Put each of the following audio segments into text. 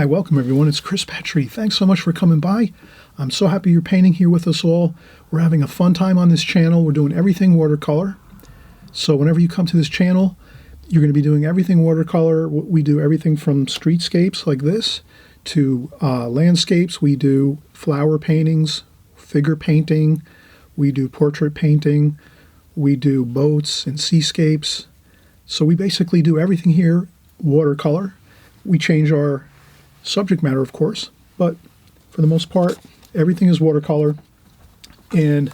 Hi, welcome everyone. It's Petri. Thanks so much for coming by. I'm so happy you're painting here with us all. We're having a fun time on this channel. We're doing everything watercolor. So whenever you come to this channel, you're going to be doing everything watercolor. We do everything from streetscapes like this to landscapes. We do flower paintings, figure painting. We do portrait painting. We do boats and seascapes. So we basically do everything here watercolor. We change our subject matter, of course, but for the most part, everything is watercolor. And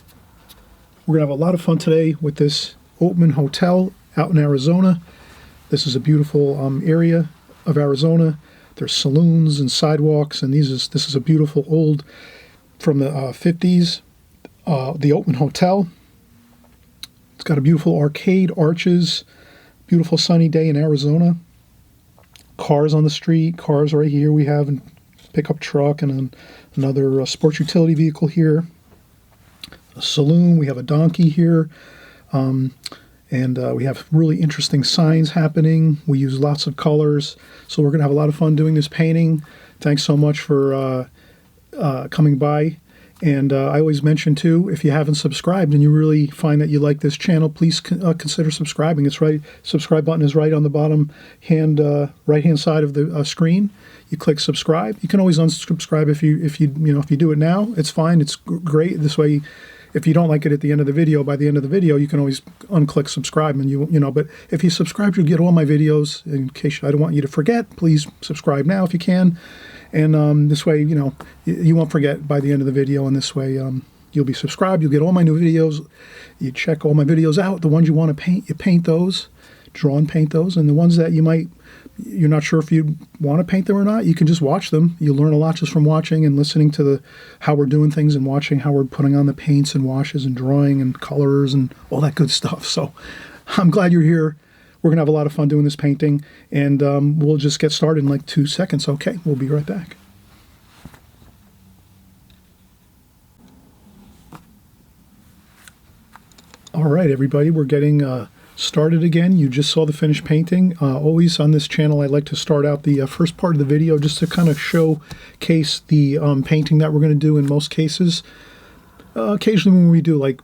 we're going to have a lot of fun today with this Oatman Hotel out in Arizona. This is a beautiful area of Arizona. There's saloons and sidewalks, and this is a beautiful old, from the 50s, the Oatman Hotel. It's got a beautiful arcade, arches, beautiful sunny day in Arizona. Cars on the street, cars right here. We have a pickup truck and another sports utility vehicle here. A saloon. We have a donkey here. And we have really interesting signs happening. We use lots of colors. So we're going to have a lot of fun doing this painting. Thanks so much for coming by. And I always mention, too, if you haven't subscribed and you really find that you like this channel, please consider subscribing. It's right. Subscribe button is right on the bottom right-hand side of the screen. You click subscribe. You can always unsubscribe if you do it now. It's fine. It's great. This way, if you don't like it at the end of the video, by the end of the video, you can always unclick subscribe, and But if you subscribe, you'll get all my videos. In case I don't want you to forget, please subscribe now if you can. And this way, you won't forget by the end of the video. And this way, you'll be subscribed. You'll get all my new videos. You check all my videos out. The ones you want to paint, you paint those, draw and paint those. And the ones that you're not sure if you want to paint them or not, you can just watch them. You'll learn a lot just from watching and listening to how we're doing things and watching how we're putting on the paints and washes and drawing and colors and all that good stuff. So I'm glad you're here. We're going to have a lot of fun doing this painting, and we'll just get started in like 2 seconds. Okay, we'll be right back. All right, everybody, we're getting started again. You just saw the finished painting. Always on this channel, I like to start out the first part of the video just to kind of showcase the painting that we're going to do in most cases. Occasionally when we do like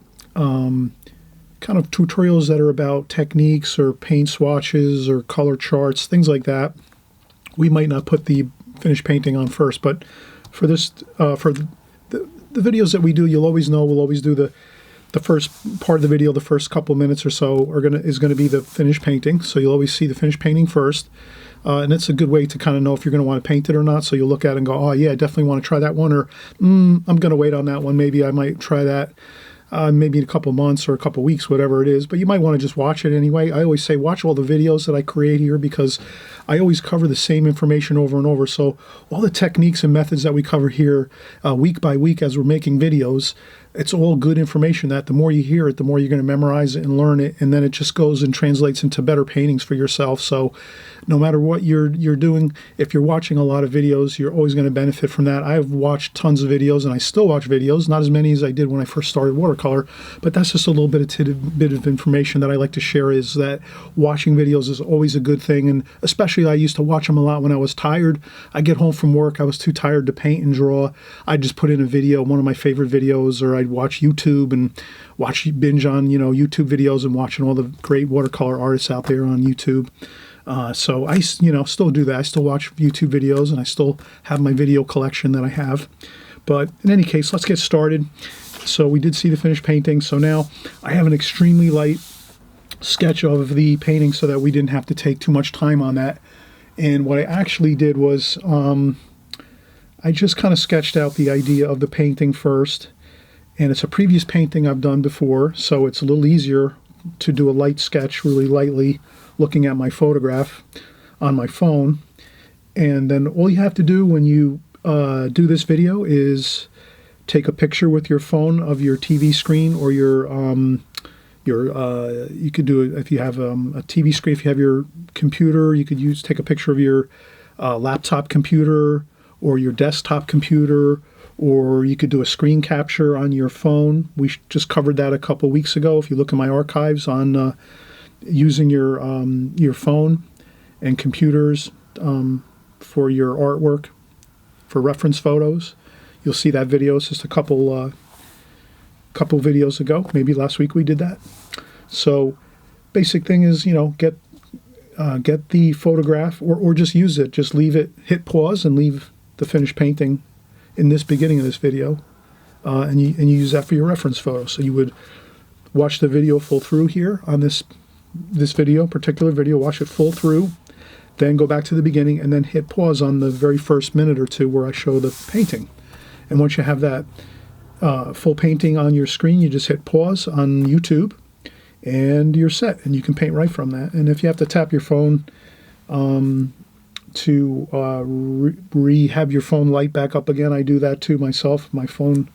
kind of tutorials that are about techniques or paint swatches or color charts, things like that, we might not put the finished painting on first. But for this, for the videos that we do, you'll always know we'll always do the first part of the video, the first couple minutes or so is going to be the finished painting. So you'll always see the finished painting first. And it's a good way to kind of know if you're going to want to paint it or not. So you'll look at it and go, oh yeah, I definitely want to try that one, or I'm going to wait on that one. Maybe I might try that. Maybe in a couple months or a couple weeks, whatever it is. But you might want to just watch it anyway. I always say watch all the videos that I create here, because I always cover the same information over and over. So all the techniques and methods that we cover here week by week as we're making videos, it's all good information that the more you hear it, the more you're going to memorize it and learn it. And then it just goes and translates into better paintings for yourself. So no matter what you're doing, if you're watching a lot of videos, you're always going to benefit from that. I've watched tons of videos, and I still watch videos, not as many as I did when I first started watercolor, but that's just a little bit of information that I like to share, is that watching videos is always a good thing. And especially I used to watch them a lot when I was tired. I'd get home from work, I was too tired to paint and draw. I'd just put in a video, one of my favorite videos, or I'd watch YouTube and binge on YouTube videos and watching all the great watercolor artists out there on YouTube. So I still do that. I still watch YouTube videos, and I still have my video collection that I have. But in any case, let's get started. So we did see the finished painting. So now I have an extremely light sketch of the painting so that we didn't have to take too much time on that. And what I actually did was I just kind of sketched out the idea of the painting first. And it's a previous painting I've done before, so it's a little easier to do a light sketch really lightly looking at my photograph on my phone. And then all you have to do when you do this video is take a picture with your phone of your TV screen, or you could do it if you have a TV screen. If you have your computer, you could take a picture of your laptop computer or your desktop computer, or you could do a screen capture on your phone. We just covered that a couple weeks ago. If you look in my archives on using your phone and computers for your artwork, for reference photos. You'll see that video. It's just a couple videos ago. Maybe last week we did that. So basic thing is, you know, get the photograph, or just use it. Just leave it, hit pause and leave the finished painting in this beginning of this video, and you use that for your reference photo. So you would watch the video full through here on this particular video, watch it full through, then go back to the beginning and then hit pause on the very first minute or two where I show the painting. And once you have that full painting on your screen, you just hit pause on YouTube and you're set, and you can paint right from that. And if you have to tap your phone to have your phone light back up again, I do that too myself. My phone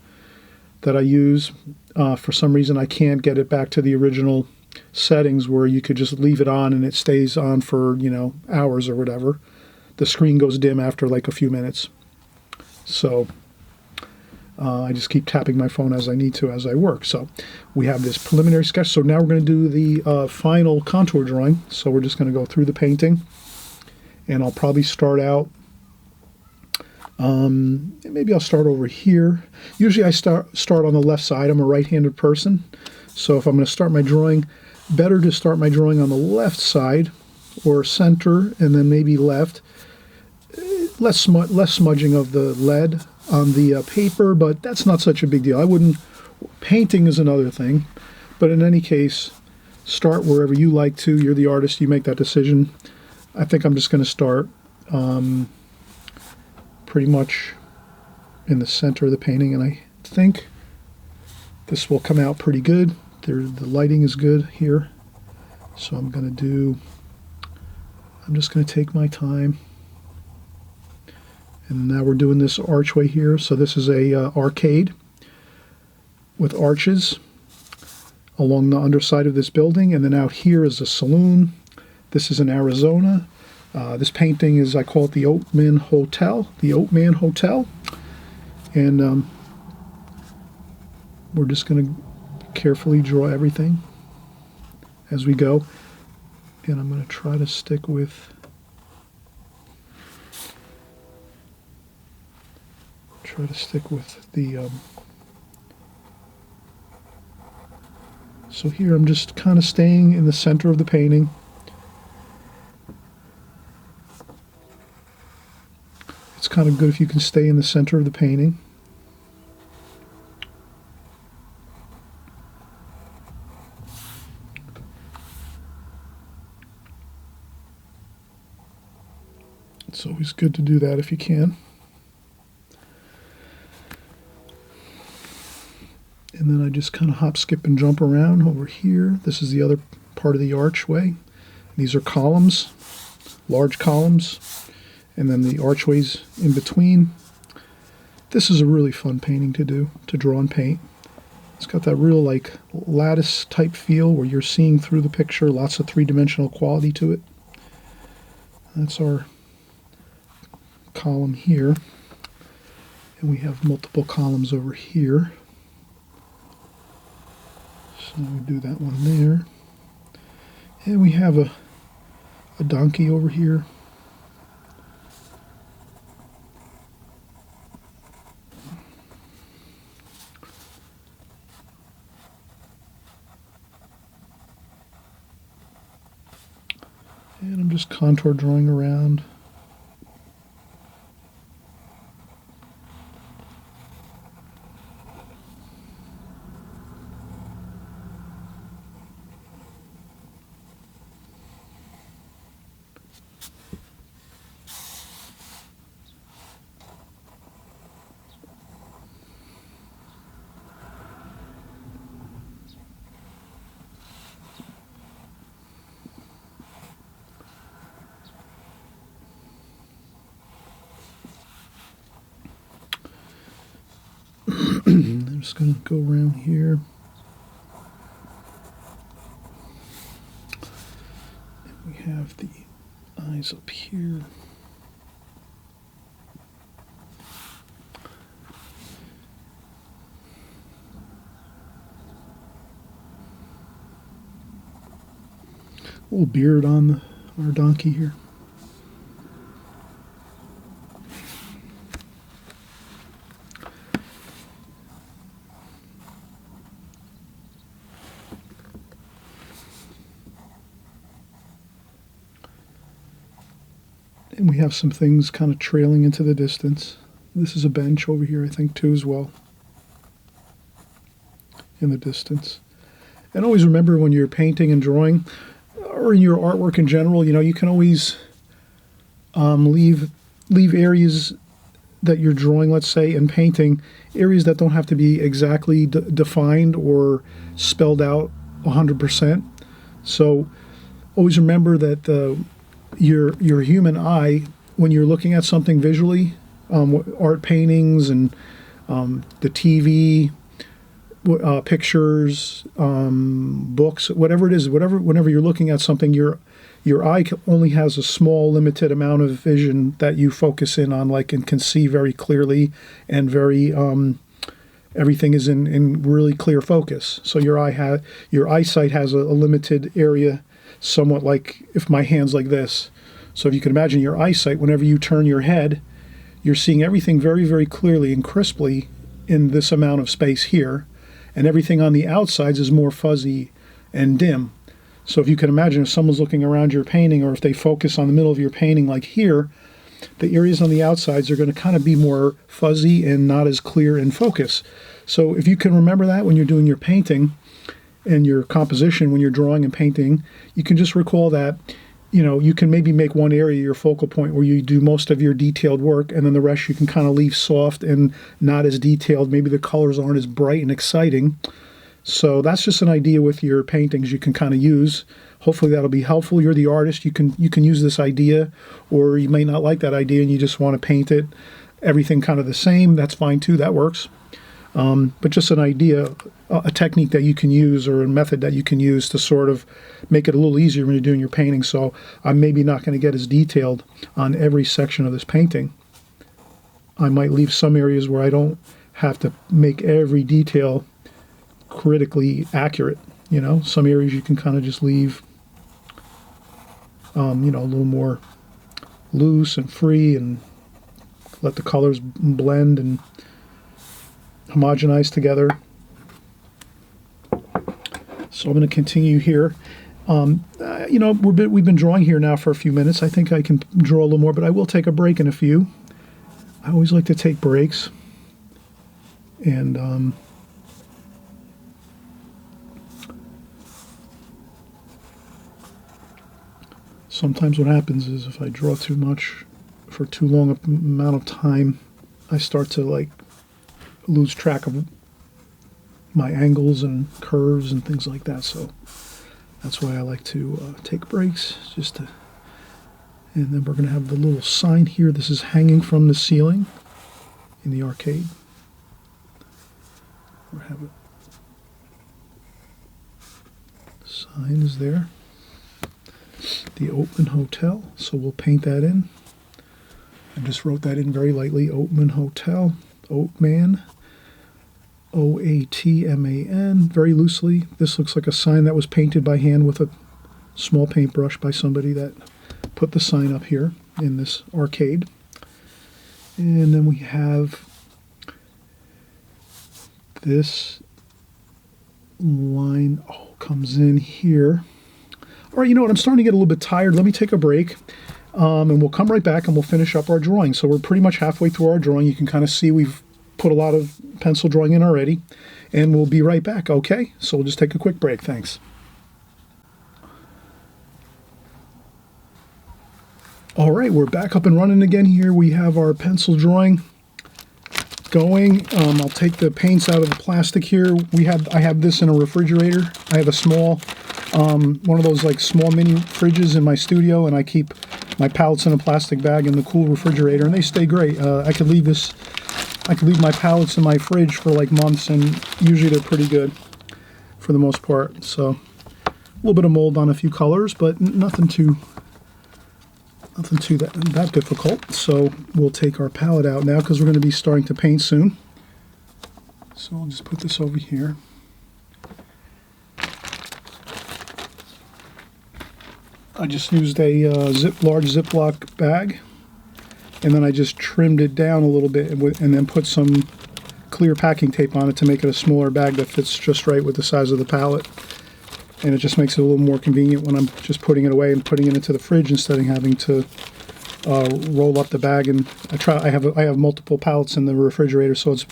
that I use, for some reason I can't get it back to the original settings where you could just leave it on and it stays on for, you know, hours or whatever. The screen goes dim after like a few minutes. So I just keep tapping my phone as I need to as I work. So we have this preliminary sketch. So now we're going to do the final contour drawing. So we're just going to go through the painting, and I'll probably start out, maybe I'll start over here. Usually I start on the left side. I'm a right-handed person. So if I'm going to start my drawing, better to start my drawing on the left side or center, and then maybe left. Less smudging of the lead on the paper, but that's not such a big deal. I wouldn't, painting is another thing, but in any case, start wherever you like to. You're the artist, you make that decision. I think I'm just going to start pretty much in the center of the painting, and I think this will come out pretty good. The lighting is good here, so I'm just going to take my time. And now we're doing this archway here. So this is a arcade with arches along the underside of this building. And then out here is a saloon. This is in Arizona. This painting is, I call it the Oatman Hotel. The Oatman Hotel. And we're just going to carefully draw everything as we go. And I'm going to try to stick with the so here I'm just kind of staying in the center of the painting. It's kind of good if you can stay in the center of the painting. It's always good to do that if you can. And then I just kind of hop, skip, and jump around over here. This is the other part of the archway. These are columns, large columns, and then the archways in between. This is a really fun painting to do, to draw and paint. It's got that real like lattice type feel where you're seeing through the picture, lots of three-dimensional quality to it. That's our column here. And we have multiple columns over here. So we do that one there. And we have a donkey over here. And I'm just contour drawing around. I'm just going to go around here. And we have the eyes up here. A little beard on our donkey here. And we have some things kind of trailing into the distance. This is a bench over here, I think, too, as well, in the distance. And always remember, when you're painting and drawing, or in your artwork in general, you can always leave areas that you're drawing, let's say, and painting, areas that don't have to be exactly defined or spelled out 100%. So always remember that your human eye, when you're looking at something visually, art paintings and the TV, pictures, books, whatever it is, whenever you're looking at something, your eye only has a small, limited amount of vision that you focus in on, and can see very clearly, and everything is in really clear focus. So your eyesight has a limited area, somewhat like if my hand's like this. So if you can imagine your eyesight, whenever you turn your head, you're seeing everything very, very clearly and crisply in this amount of space here, and everything on the outsides is more fuzzy and dim. So if you can imagine, if someone's looking around your painting, or if they focus on the middle of your painting like here, the areas on the outsides are going to kind of be more fuzzy and not as clear in focus. So if you can remember that when you're doing your painting and your composition, when you're drawing and painting, you can just recall that, you can maybe make one area your focal point where you do most of your detailed work, and then the rest you can kind of leave soft and not as detailed. Maybe the colors aren't as bright and exciting. So that's just an idea with your paintings you can kind of use. Hopefully that'll be helpful. You're the artist. You can use this idea, or you may not like that idea and you just want to paint it, everything kind of the same. That's fine too. That works. But just an idea, a technique that you can use, or a method that you can use to sort of make it a little easier when you're doing your painting. So I'm maybe not going to get as detailed on every section of this painting. I might leave some areas where I don't have to make every detail critically accurate. Some areas you can kind of just leave a little more loose and free, and let the colors blend and homogenize together. So I'm going to continue here. We've been drawing here now for a few minutes. I think I can draw a little more, but I will take a break in a few. I always like to take breaks, and sometimes what happens is, if I draw too much for too long an amount of time, I start to lose track of my angles and curves and things like that. So that's why I like to take breaks, and then we're going to have the little sign here. This is hanging from the ceiling in the arcade. We have a sign is there. The Oatman Hotel. So we'll paint that in. I just wrote that in very lightly. Oatman Hotel. Oatman. O-A-T-M-A-N. Very loosely. This looks like a sign that was painted by hand with a small paintbrush by somebody that put the sign up here in this arcade. And then we have this line comes in here. All right, you know what? I'm starting to get a little bit tired. Let me take a break, and we'll come right back and we'll finish up our drawing. So we're pretty much halfway through our drawing. You can kind of see we've put a lot of pencil drawing in already, and we'll be right back, okay? So we'll just take a quick break. Thanks. All right, we're back up and running again here. We have our pencil drawing going. I'll take the paints out of the plastic here. I have this in a refrigerator. I have a small, one of those small mini fridges in my studio, and I keep my palettes in a plastic bag in the cool refrigerator, and they stay great. I could leave my palettes in my fridge for months, and usually they're pretty good for the most part. So a little bit of mold on a few colors, but nothing too that difficult. So we'll take our palette out now because we're going to be starting to paint soon. So I'll just put this over here. I just used a large Ziploc bag, and then I just trimmed it down a little bit and then put some clear packing tape on it to make it a smaller bag that fits just right with the size of the palette. And it just makes it a little more convenient when I'm just putting it away and putting it into the fridge instead of having to roll up the bag, and I have multiple pallets in the refrigerator, so it's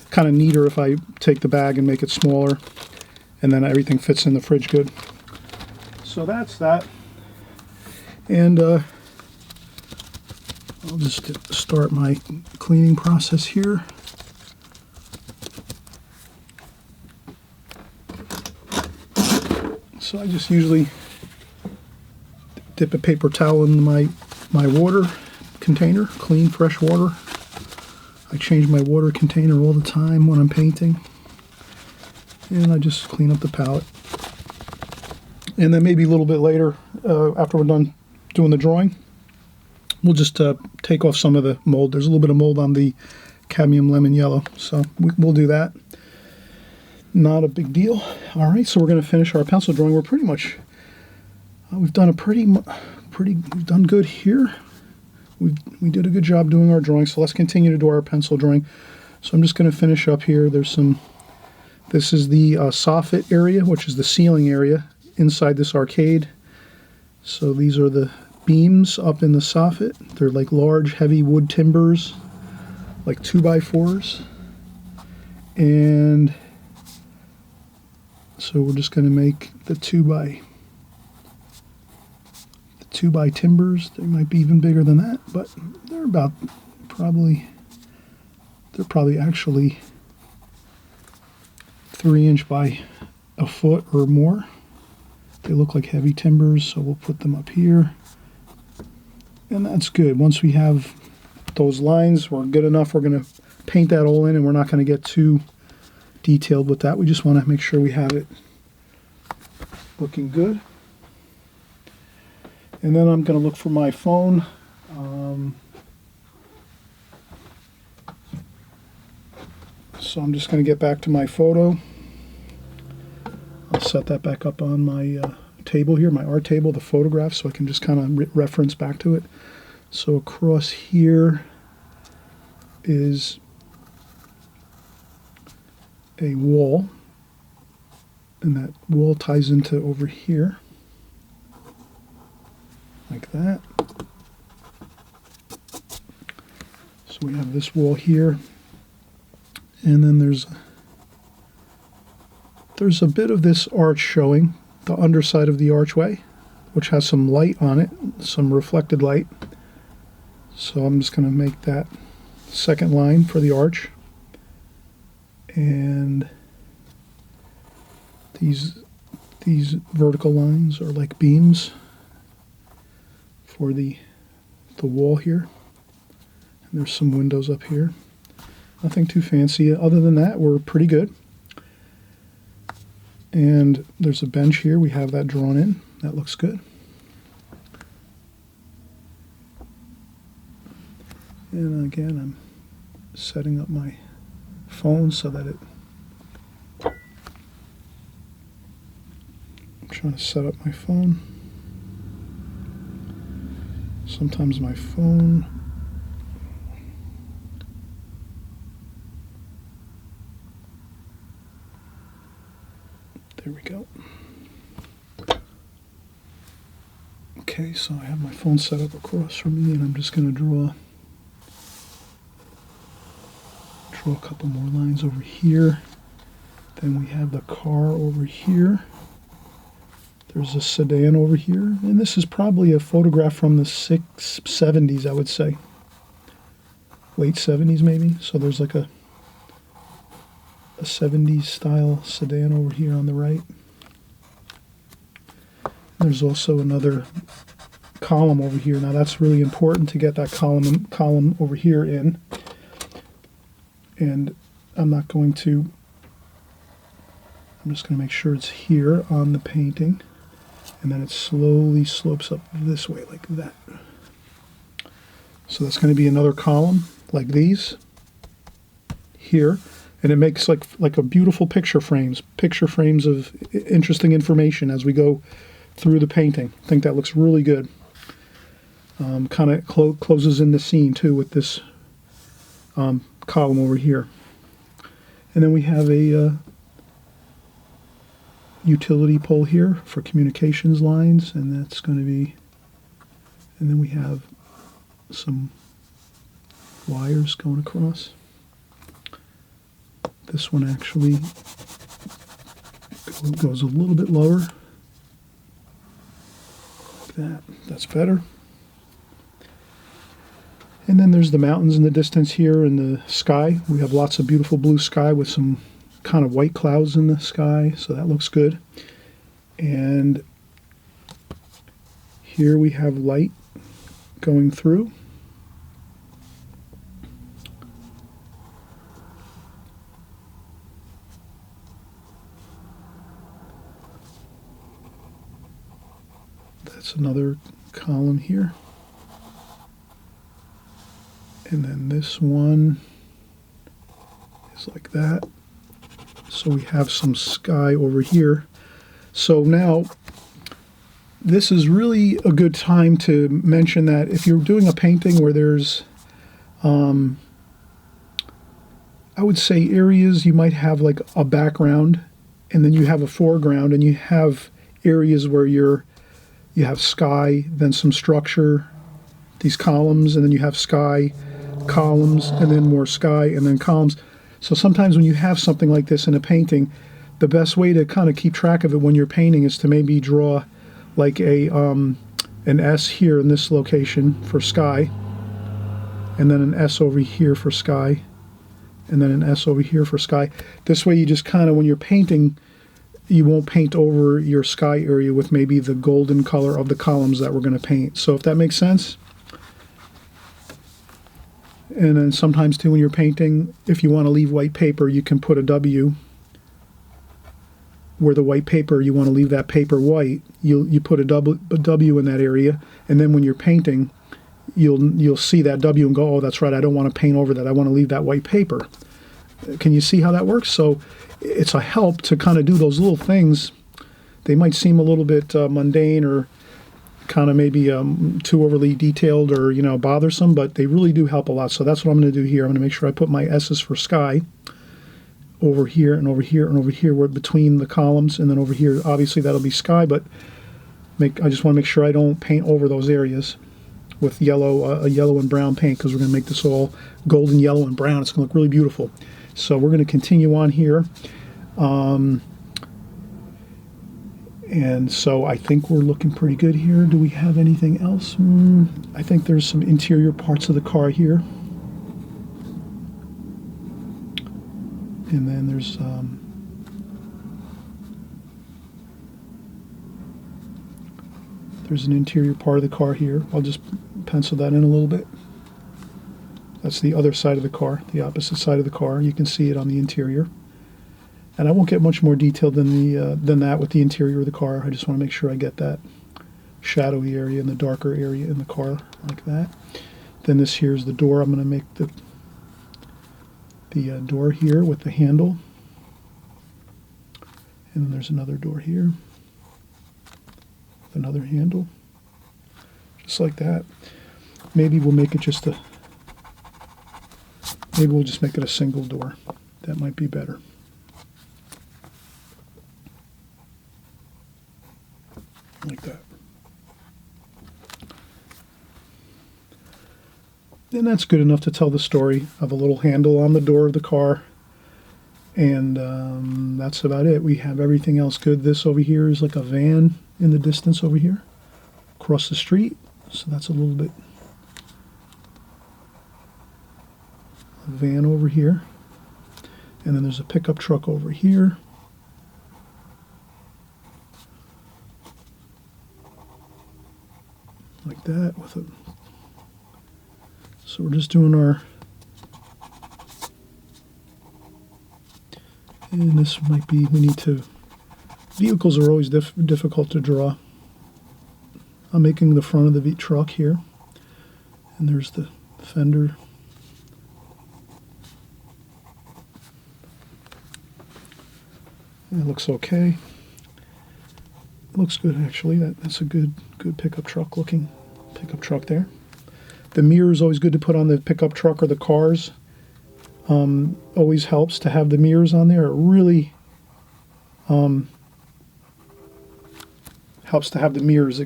kind of neater if I take the bag and make it smaller, and then everything fits in the fridge good. So that's that. And I'll just start my cleaning process here. So I just usually dip a paper towel in my water container, clean, fresh water. I change my water container all the time when I'm painting. And I just clean up the palette. And then maybe a little bit later, after we're done doing the drawing, we'll just take off some of the mold. There's a little bit of mold on the cadmium lemon yellow, so we'll do that. Not a big deal. All right, so we're going to finish our pencil drawing. We're pretty much, we've done we've done good here. We did a good job doing our drawing, so let's continue to do our pencil drawing. So I'm just going to finish up here. This is the soffit area, which is the ceiling area inside this arcade. So these are the beams up in the soffit. They're like large, heavy wood timbers, like 2x4s. And so we're just going to make the 2x timbers. They might be even bigger than that, but they're probably actually 3" by a foot or more. They look like heavy timbers, so we'll put them up here. And that's good. Once we have those lines, we're good enough. We're going to paint that all in, and we're not going to get too detailed with that. We just want to make sure we have it looking good. And then I'm going to look for my phone. So I'm just going to get back to my photo. I'll set that back up on my table here, my art table, the photograph, so I can just kind of reference back to it. So across here is a wall, and that wall ties into over here, like that. So we have this wall here, and then there's a bit of this arch showing, the underside of the archway, which has some light on it, some reflected light. So I'm just going to make that second line for the arch. And these vertical lines are like beams for the wall here. And there's some windows up here. Nothing too fancy. Other than that, we're pretty good. And there's a bench here. We have that drawn in. That looks good. And again, I'm setting up my phone so that I'm trying to set up my phone. Sometimes my phone there we go. Okay, so I have my phone set up across from me, and I'm just going to draw a couple more lines over here. Then we have the car over here. There's a sedan over here, and this is probably a photograph from the 70s, I would say. Late 70s maybe. So there's like a 70s style sedan over here on the right. There's also another column over here. Now that's really important to get that column over here in. And I'm just going to make sure it's here on the painting, and then it slowly slopes up this way like that. So that's going to be another column like these here, and it makes like a beautiful picture frames of interesting information as we go through the painting. I think that looks really good. Kind of closes in the scene too with this column over here. And then we have a utility pole here for communications lines, and that's going to be, and then we have some wires going across. This one actually goes a little bit lower. Like that. That's better. And then there's the mountains in the distance here and the sky. We have lots of beautiful blue sky with some kind of white clouds in the sky, so that looks good. And here we have light going through. That's another column here. And then this one is like that. So we have some sky over here. So now, this is really a good time to mention that if you're doing a painting where there's, I would say areas you might have like a background, and then you have a foreground, and you have areas where you have sky, then some structure, these columns, and then you have sky, columns, and then more sky, and then columns. So sometimes when you have something like this in a painting, the best way to kind of keep track of it when you're painting is to maybe draw like an S here in this location for sky, and then an S over here for sky, and then an S over here for sky. This way you just kind of, when you're painting, you won't paint over your sky area with maybe the golden color of the columns that we're going to paint. So if that makes sense. And then sometimes too when you're painting, if you want to leave white paper, you can put a W where the white paper, you want to leave that paper white, you put a W in that area, and then when you're painting, you'll see that W and go, oh, that's right, I don't want to paint over that, I want to leave that white paper. Can you see how that works? So it's a help to kind of do those little things. They might seem a little bit mundane or kind of maybe too overly detailed or bothersome, but they really do help a lot. So that's what I'm going to do here. I'm going to make sure I put my S's for sky over here and over here and over here, where between the columns, and then over here obviously that'll be sky, but I just want to make sure I don't paint over those areas with a yellow and brown paint, because we're going to make this all golden yellow and brown. It's going to look really beautiful. So we're going to continue on here. And so I think we're looking pretty good here. Do we have anything else? I think there's some interior parts of the car here. And then there's an interior part of the car here. I'll just pencil that in a little bit. That's the other side of the car, the opposite side of the car. You can see it on the interior. And I won't get much more detailed than that with the interior of the car. I just want to make sure I get that shadowy area and the darker area in the car like that. Then this here is the door. I'm going to make the door here with the handle. And then there's another door here with another handle. Just like that. Maybe we'll make it just maybe we'll just make it a single door. That might be better. Like that. And that's good enough to tell the story of a little handle on the door of the car. And that's about it. We have everything else good. This over here is like a van in the distance over here across the street. So that's a little bit a van over here. And then there's a pickup truck over here. Like that with a. So we're just doing our. And this might be, we need to. Vehicles are always difficult to draw. I'm making the front of the truck here. And there's the fender. And it looks okay. It looks good actually. That's a good pickup truck looking pickup truck there. The mirror is always good to put on the pickup truck or the cars. Always helps to have the mirrors on there. It really helps to have the mirrors.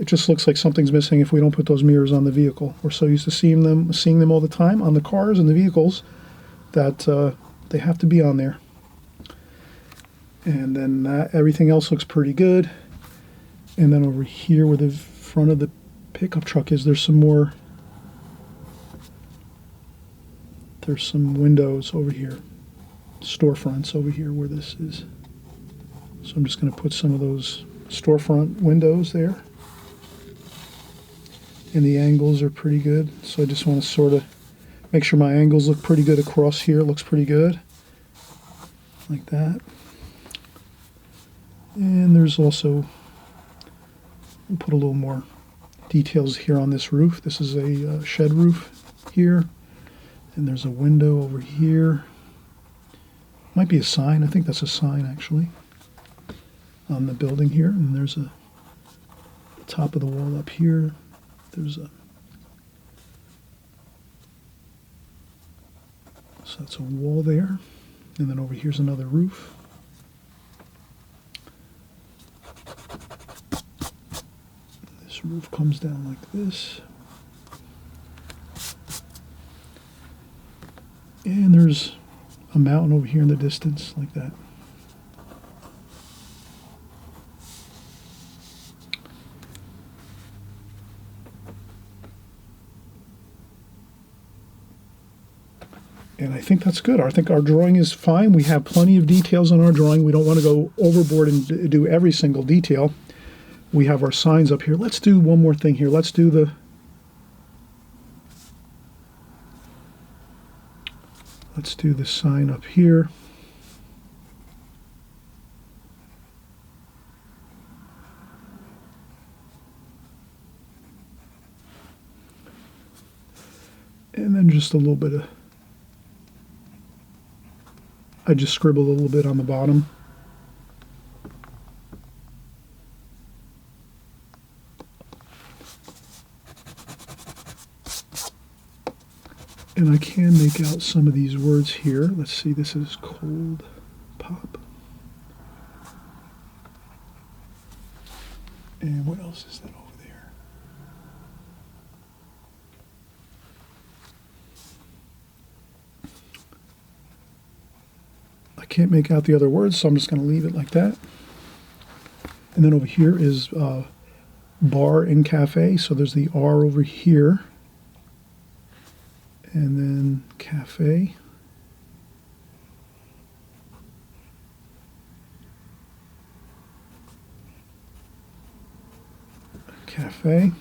it just looks like something's missing if we don't put those mirrors on the vehicle. We're so used to seeing them all the time on the cars and the vehicles that they have to be on there. And then everything else looks pretty good. And then over here where the front of the pickup truck is, there's some windows over here, storefronts over here where this is. So I'm just going to put some of those storefront windows there. And the angles are pretty good. So I just want to sort of make sure my angles look pretty good across here. Looks pretty good. Like that. And there's also, we'll put a little more details here on this roof. This is a shed roof here. And there's a window over here. Might be a sign. I think that's a sign actually on the building here. And there's the top of the wall up here. So that's a wall there. And then over here's another roof. This roof comes down like this. And there's a mountain over here in the distance, like that. And I think that's good. I think our drawing is fine. We have plenty of details on our drawing. We don't want to go overboard and do every single detail. We have our signs up here. Let's do one more thing here. Let's do the sign up here. And then just a little bit of, I just scribbled a little bit on the bottom. And I can make out some of these words here. Let's see, this is cold pop. And what else is that over there? I can't make out the other words, so I'm just going to leave it like that. And then over here is bar and cafe. So there's the R over here. And then cafe. Cafe.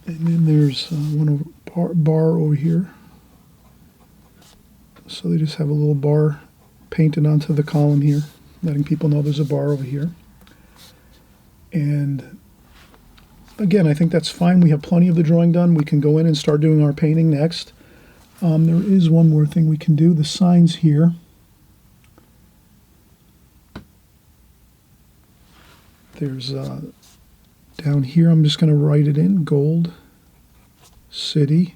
And then there's one bar over here. So they just have a little bar painted onto the column here, letting people know there's a bar over here. And again, I think that's fine. We have plenty of the drawing done. We can go in and start doing our painting next. There is one more thing we can do. The signs here. There's down here, I'm just going to write it in, Gold City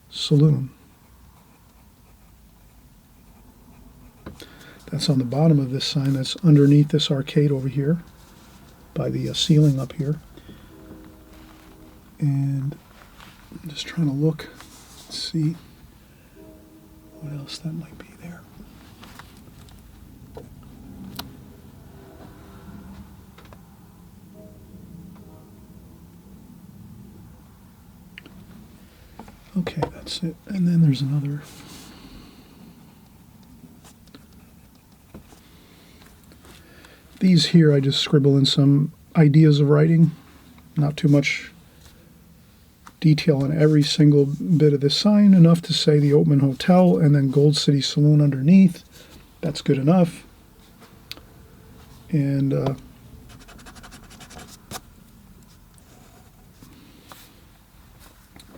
Saloon. That's on the bottom of this sign. That's underneath this arcade over here by the ceiling up here. And I'm just trying to look, see what else that might be there. Okay, that's it. And then there's another. These here, I just scribble in some ideas of writing. Not too much detail on every single bit of this sign. Enough to say the Oatman Hotel and then Gold City Saloon underneath. That's good enough. And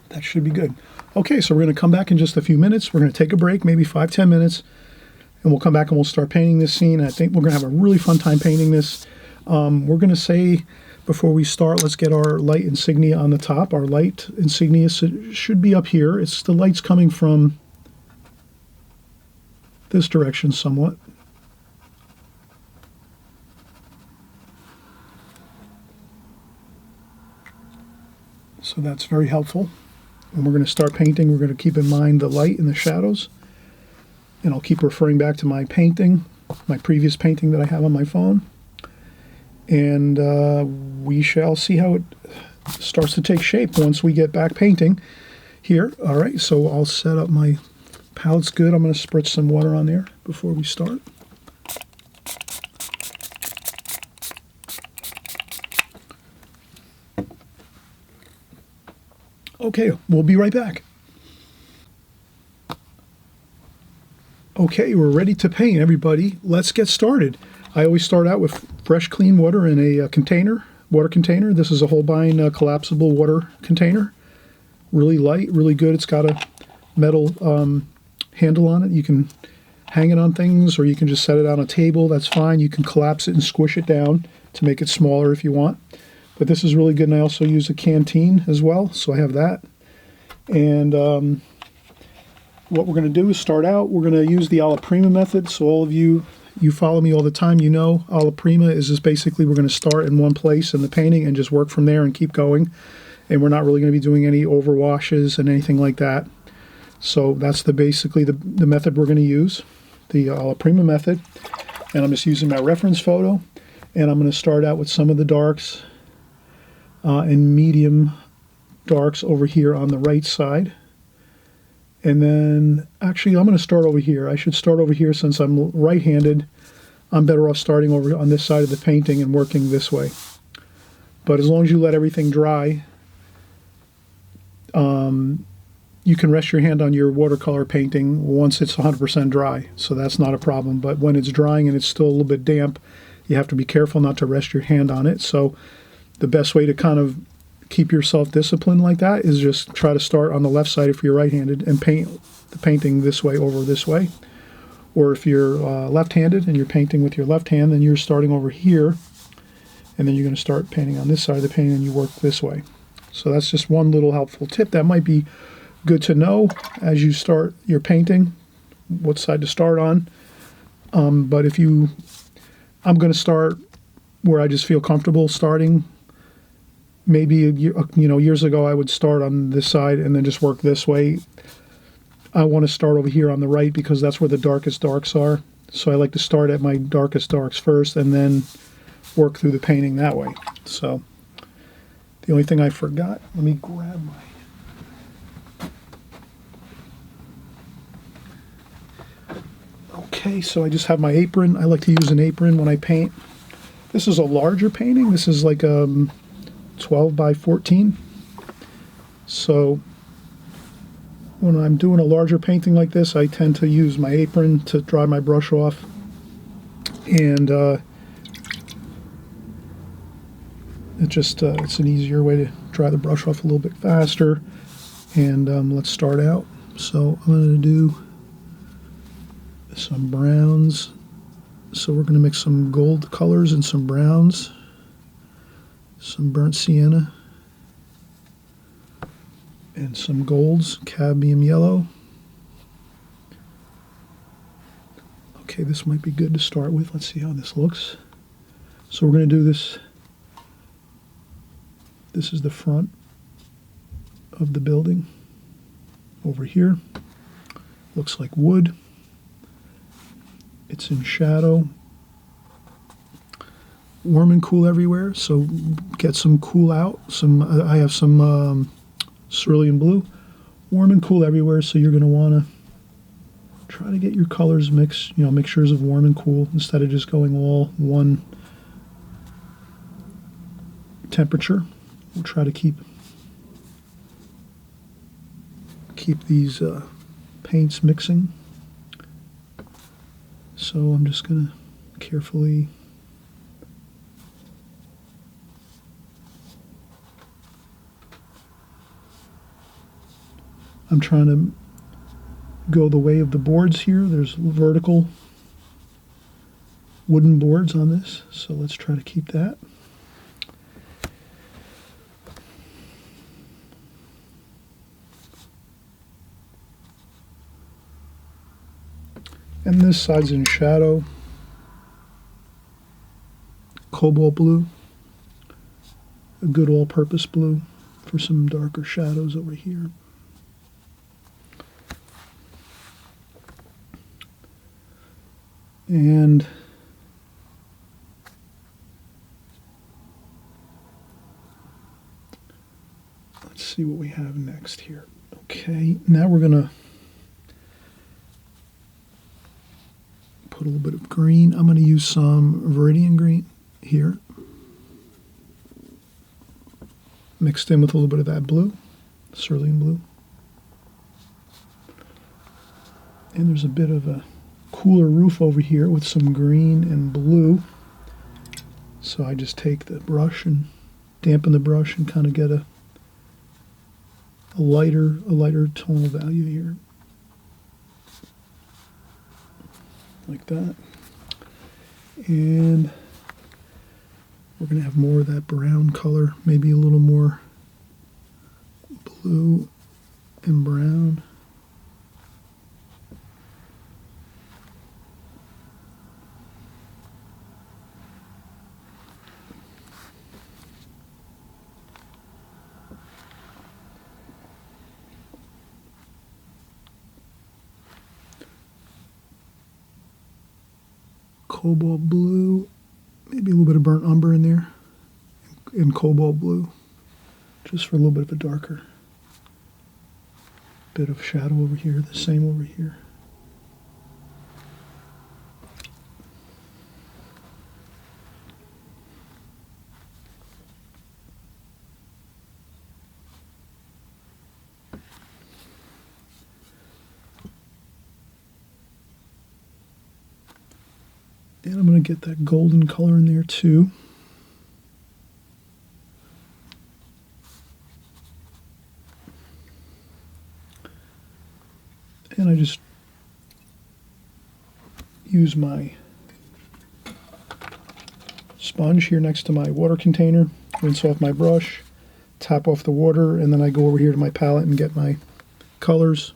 that should be good. Okay, so we're going to come back in just a few minutes. We're going to take a break, maybe 5-10 minutes, and we'll come back and we'll start painting this scene. And I think we're going to have a really fun time painting this. We're going to say, before we start, let's get our light insignia on the top. Our light insignia should be up here. It's the light's coming from this direction somewhat. So that's very helpful. When we're going to start painting, we're going to keep in mind the light and the shadows. And I'll keep referring back to my painting, my previous painting that I have on my phone. And we shall see how it starts to take shape once we get back painting here. All right, so I'll set up my palette's good. I'm going to spritz some water on there before we start. Okay, we'll be right back. Okay, we're ready to paint, everybody. Let's get started. I always start out with fresh, clean water in a water container. This is a Holbein collapsible water container. Really light, really good. It's got a metal handle on it. You can hang it on things, or you can just set it on a table. That's fine. You can collapse it and squish it down to make it smaller if you want. But this is really good, and I also use a canteen as well, so I have that. And what we're going to do is start out, we're going to use the alla prima method. So all of you follow me all the time, you know alla prima is just basically we're going to start in one place in the painting and just work from there and keep going. And we're not really going to be doing any overwashes and anything like that. So that's basically the method we're going to use, the alla prima method. And I'm just using my reference photo, and I'm going to start out with some of the darks and medium darks over here on the right side. And then, actually, I'm going to start over here. I should start over here since I'm right-handed. I'm better off starting over on this side of the painting and working this way. But as long as you let everything dry, you can rest your hand on your watercolor painting once it's 100% dry. So that's not a problem. But when it's drying and it's still a little bit damp, you have to be careful not to rest your hand on it. So the best way to kind of keep yourself disciplined like that is just try to start on the left side if you're right-handed and paint the painting this way over this way. Or if you're left-handed and you're painting with your left hand, then you're starting over here, and then you're going to start painting on this side of the painting and you work this way. So that's just one little helpful tip that might be good to know as you start your painting, what side to start on. But I'm going to start where I just feel comfortable starting. Maybe years ago I would start on this side and then just work this way. I want to start over here on the right because that's where the darkest darks are. So I like to start at my darkest darks first and then work through the painting that way. So the only thing I forgot, let me grab my... Okay, so I just have my apron. I like to use an apron when I paint. This is a larger painting. This is like 12 by 14. So when I'm doing a larger painting like this, I tend to use my apron to dry my brush off. And it's an easier way to dry the brush off a little bit faster. And let's start out. So I'm going to do some browns. So we're going to mix some gold colors and some browns, some burnt sienna, and some golds, cadmium yellow. Okay, this might be good to start with. Let's see how this looks. So we're going to do this. This is the front of the building over here. Looks like wood. It's in shadow. Warm and cool everywhere, so get some cool out. I have some cerulean blue. Warm and cool everywhere, so you're going to want to try to get your colors mixed, mixtures of warm and cool instead of just going all one temperature. We'll try to keep these paints mixing. So I'm just going to carefully I'm trying to go the way of the boards here. There's vertical wooden boards on this, so let's try to keep that. And this side's in shadow, cobalt blue, a good all-purpose blue for some darker shadows over here. And let's see what we have next here. Okay, now we're going to put a little bit of green. I'm going to use some Viridian green here, mixed in with a little bit of that blue, cerulean blue. And there's a bit of a cooler roof over here with some green and blue. So I just take the brush and dampen the brush and kind of get a lighter tonal value here. Like that. And we're going to have more of that brown color, maybe a little more blue and brown. Cobalt blue, maybe a little bit of burnt umber in there, and cobalt blue, just for a little bit of a darker bit of shadow over here, the same over here. And I'm going to get that golden color in there too. And I just use my sponge here next to my water container, rinse off my brush, tap off the water, and then I go over here to my palette and get my colors.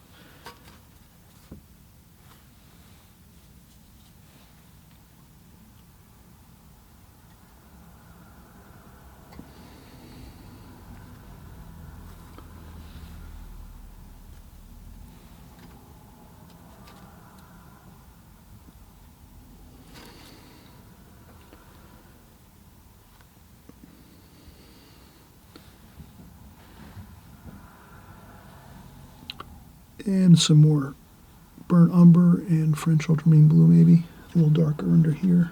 And some more burnt umber and French ultramarine blue, maybe a little darker under here.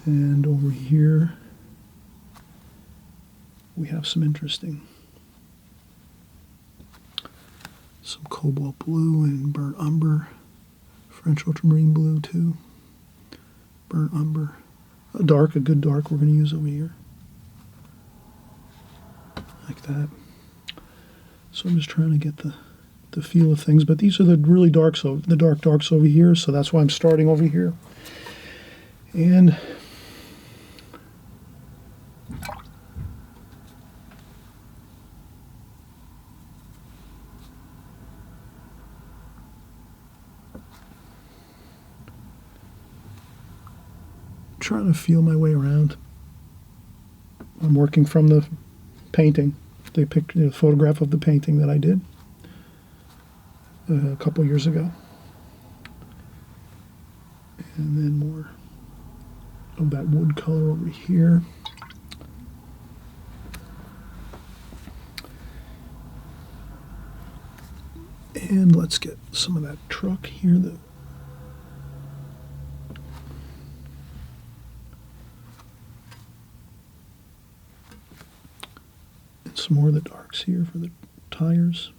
And over here we have some cobalt blue and burnt umber, French ultramarine blue too, burnt umber, a good dark we're going to use over here. Like that. So I'm just trying to get the feel of things, but these are the really darks, the darks over here, so that's why I'm starting over here. And trying to feel my way around. I'm working from the painting, the photograph of the painting that I did a couple years ago. And then more of that wood color over here. And let's get some of that truck here. Some more of the darks here for the tires.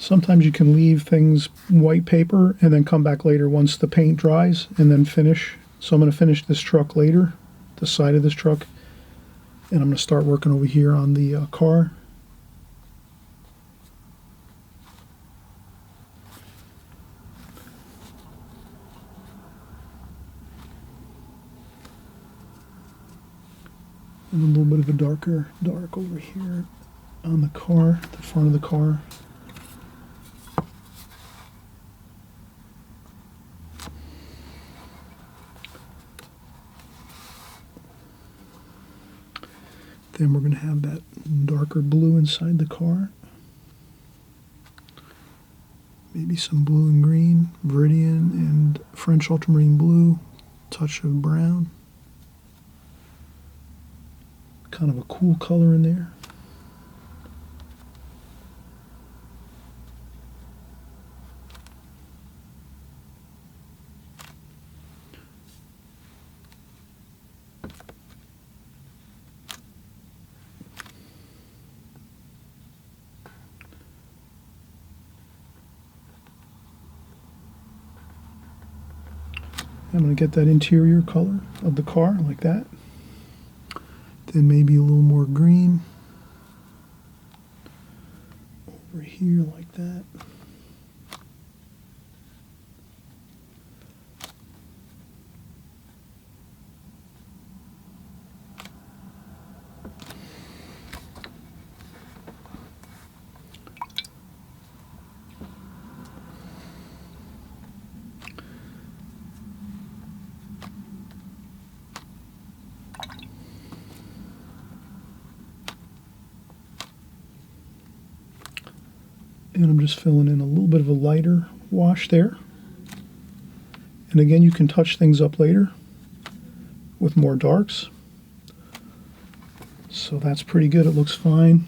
Sometimes you can leave things white paper and then come back later once the paint dries and then finish. So I'm going to finish this truck later, the side of this truck, and I'm going to start working over here on the car. And a little bit of a dark over here on the car, the front of the car. Then we're going to have that darker blue inside the car. Maybe some blue and green, Viridian and French ultramarine blue, touch of brown. Kind of a cool color in there. I'm going to get that interior color of the car like that. Then maybe a little more green over here like that. And I'm just filling in a little bit of a lighter wash there. And again, you can touch things up later with more darks. So that's pretty good. It looks fine.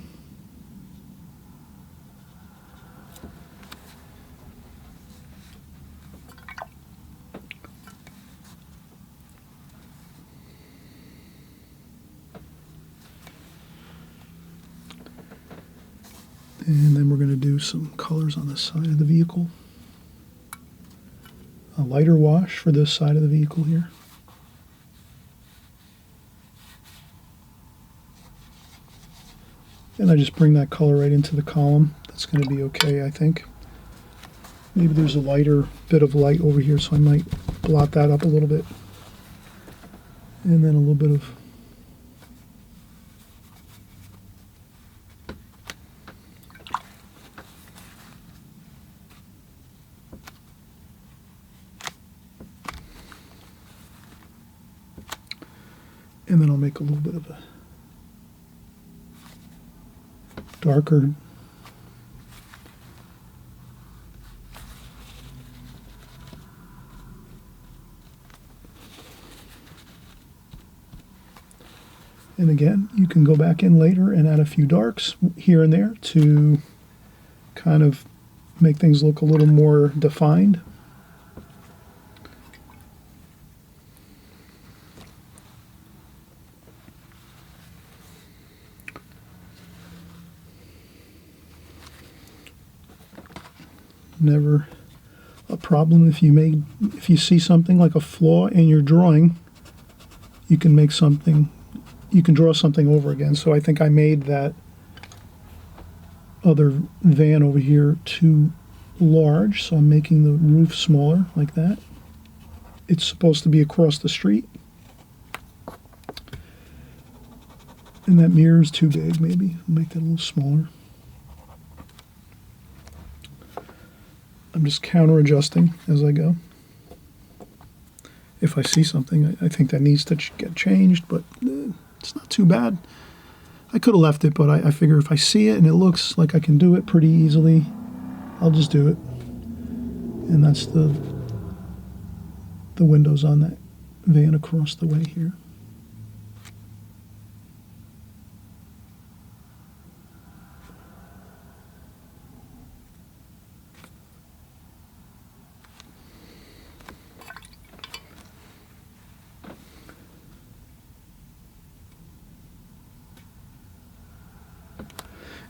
And then we're going to do some colors on the side of the vehicle. A lighter wash for this side of the vehicle here. And I just bring that color right into the column. That's going to be okay, I think. Maybe there's a lighter bit of light over here, so I might blot that up a little bit. And then a little bit of and then I'll make a little bit of a darker and again, you can go back in later and add a few darks here and there to kind of make things look a little more defined. Never a problem if you see something like a flaw in your drawing, you can draw something over again. So I think I made that other van over here too large, so I'm making the roof smaller like that. It's supposed to be across the street, and that mirror is too big. Maybe I'll make that a little smaller. I'm just counter adjusting as I go. If I see something I think that needs to get changed, but it's not too bad. I could have left it, but I figure if I see it and it looks like I can do it pretty easily, I'll just do it. And that's the windows on that van across the way here.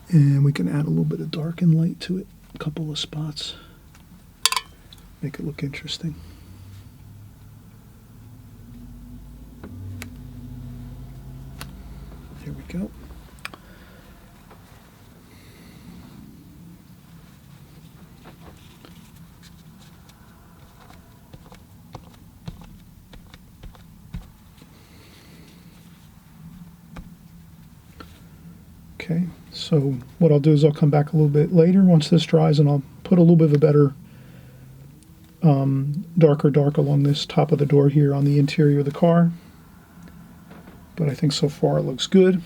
And we can add a little bit of dark and light to it a couple of spots. Make it look interesting. Here we go. Okay, so what I'll do is I'll come back a little bit later once this dries, and I'll put a little bit of a better darker dark along this top of the door here on the interior of the car. But I think so far it looks good,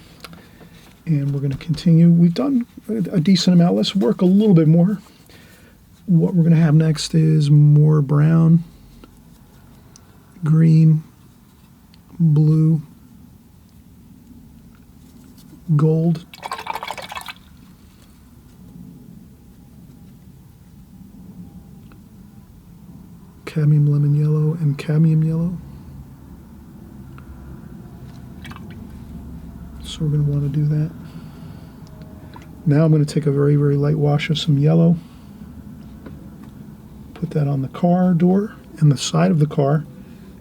and we're going to continue. We've done a decent amount. Let's work a little bit more. What we're going to have next is more brown, green, blue, gold, cadmium lemon yellow, and cadmium yellow. So we're going to want to do that. Now I'm going to take a very, very light wash of some yellow. Put that on the car door and the side of the car,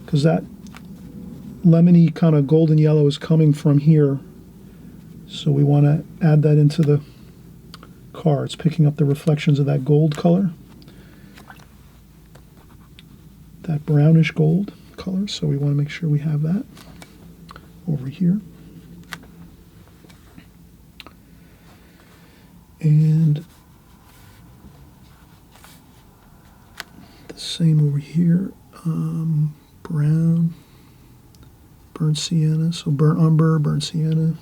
because that lemony kind of golden yellow is coming from here. So we want to add that into the car. It's picking up the reflections of that gold color, that brownish gold color. So we want to make sure we have that over here. And the same over here, brown, burnt sienna, so burnt umber, burnt sienna.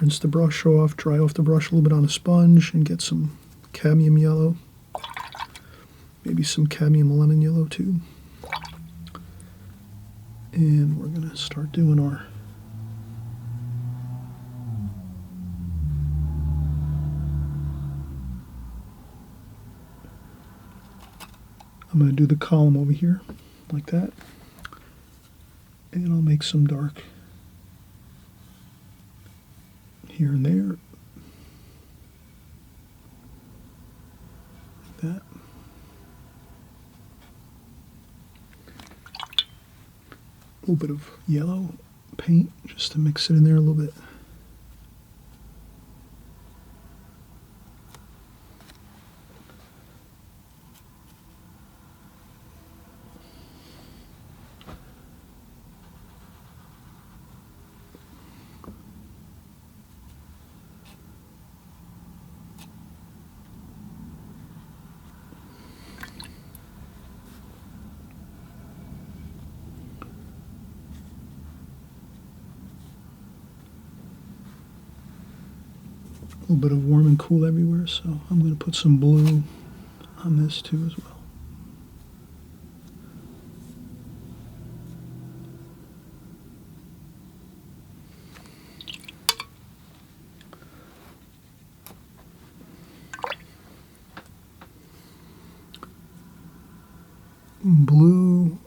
Rinse the brush off, dry off the brush a little bit on a sponge, and get some cadmium yellow, maybe some cadmium lemon yellow too. And we're going to start doing our I'm going to do the column over here, like that. And I'll make some dark here and there. Like that. A little bit of yellow paint, just to mix it in there a little bit. A little bit of warm and cool everywhere, so I'm going to put some blue on this too as well. Blue,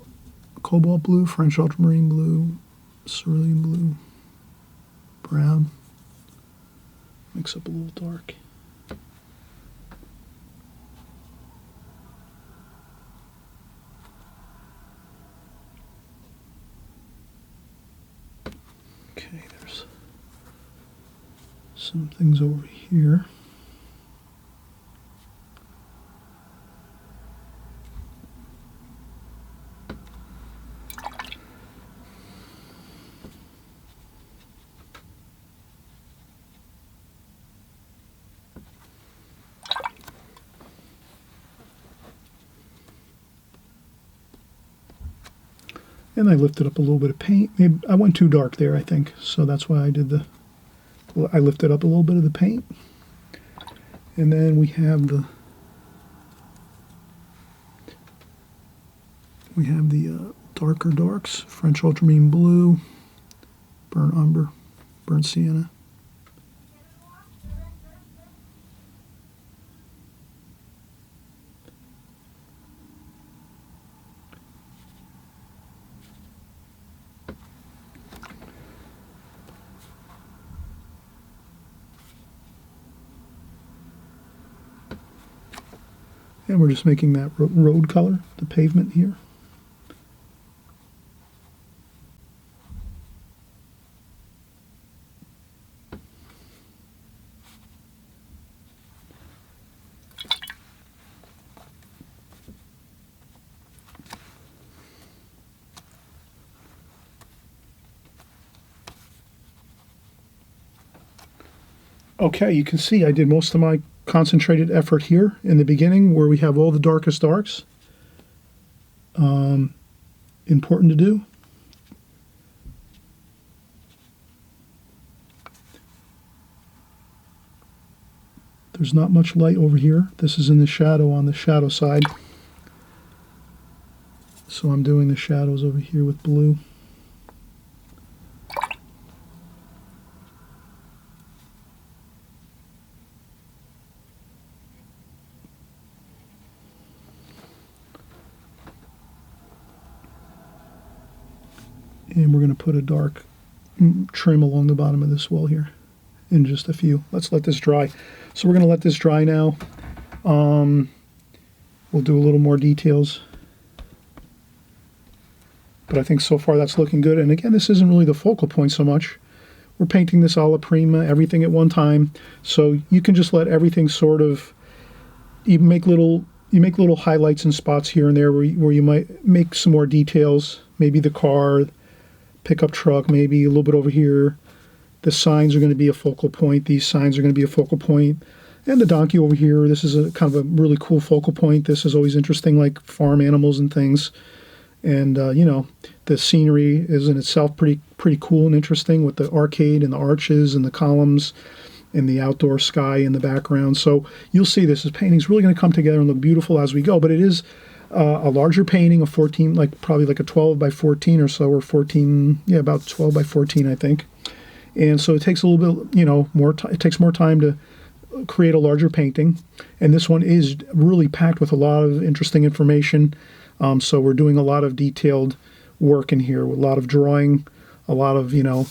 cobalt blue, French ultramarine blue, cerulean blue, brown. Mix up a little dark. Okay, there's some things over here. And I lifted up a little bit of paint. Maybe I went too dark there, I think. So that's why I did the, I lifted up a little bit of the paint. And then we have the darker darks, French ultramarine blue, burnt umber, burnt sienna. And we're just making that road color, the pavement here. Okay, you can see I did most of my concentrated effort here in the beginning where we have all the darkest darks. Important to do. There's not much light over here. This is in the shadow on the shadow side. So I'm doing the shadows over here with blue. And we're going to put a dark trim along the bottom of this wall here in just a few. Let's let this dry. So we're going to let this dry now. We'll do a little more details. But I think so far that's looking good. And again, this isn't really the focal point so much. We're painting this alla prima, everything at one time. So you can just let everything sort of, you make little highlights and spots here and there where you might make some more details. Maybe the car, pickup truck, maybe a little bit over here. The signs are going to be a focal point. These signs are going to be a focal point. And the donkey over here, this is a kind of a really cool focal point. This is always interesting, like farm animals and things. And, you know, the scenery is in itself pretty cool and interesting with the arcade and the arches and the columns and the outdoor sky in the background. So you'll see this painting is really going to come together and look beautiful as we go. But it is a larger painting, a 14, probably like a 12 by 14 or so, or 14, yeah, about 12 by 14, I think. And so it takes a little bit, you know, it takes more time to create a larger painting. And this one is really packed with a lot of interesting information. So we're doing a lot of detailed work in here, with a lot of drawing, a lot of, you know,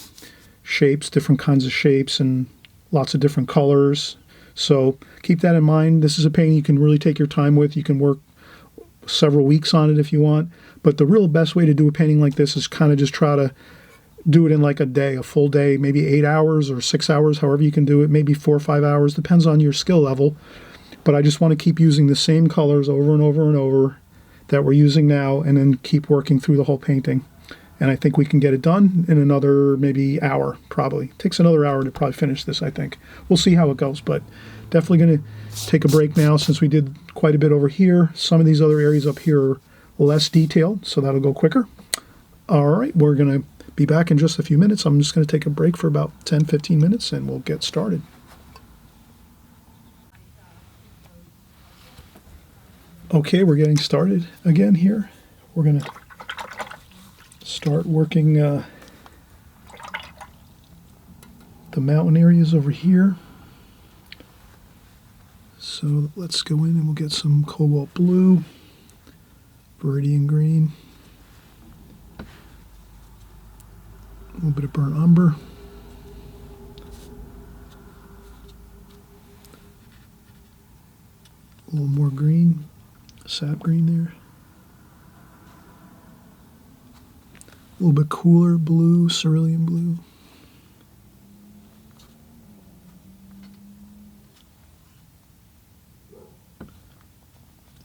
shapes, different kinds of shapes, and lots of different colors. So keep that in mind. This is a painting you can really take your time with. You can work several weeks on it if you want, but the real best way to do a painting like this is kind of just try to do it in like a day, a full day, maybe 8 hours or 6 hours, however you can do it, maybe 4 or 5 hours, depends on your skill level. But I just want to keep using the same colors over and over and over that we're using now, and then keep working through the whole painting. And I think we can get it done in another maybe hour, probably. It takes another hour to probably finish this, I think. We'll see how it goes, but definitely going to take a break now since we did quite a bit over here. Some of these other areas up here are less detailed, so that'll go quicker. All right, we're going to be back in just a few minutes. I'm just going to take a break for about 10-15 minutes, and we'll get started. Okay, we're getting started again here. We're going to start working the mountain areas over here. So let's go in and we'll get some cobalt blue, viridian green, a little bit of burnt umber, a little more green, sap green there, a little bit cooler blue, cerulean blue.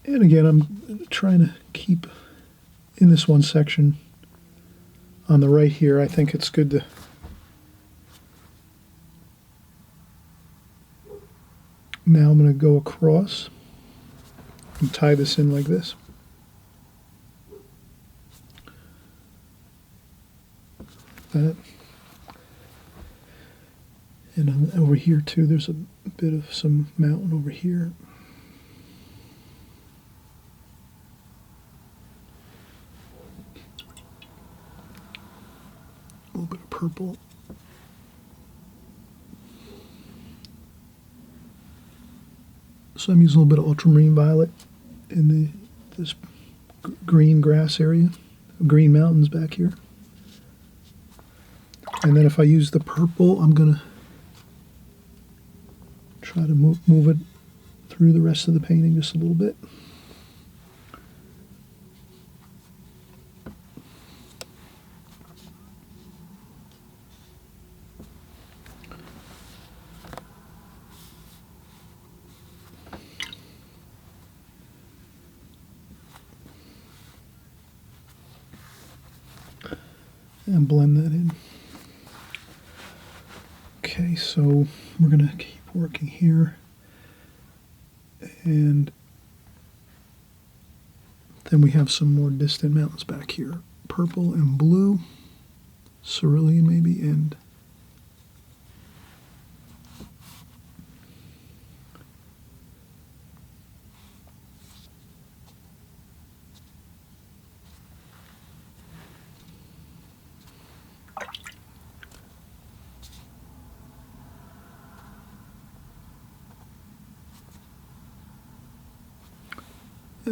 And again, I'm trying to keep in this one section on the right here. I think it's good to now I'm going to go across and tie this in like this. That. And over here too, there's a bit of some mountain over here. A little bit of purple. So I'm using a little bit of ultramarine violet in this green grass area, green mountains back here. And then if I use the purple, I'm going to try to move it through the rest of the painting just a little bit. And blend that in. Okay, so we're going to keep working here. And then we have some more distant mountains back here. Purple and blue, cerulean maybe, and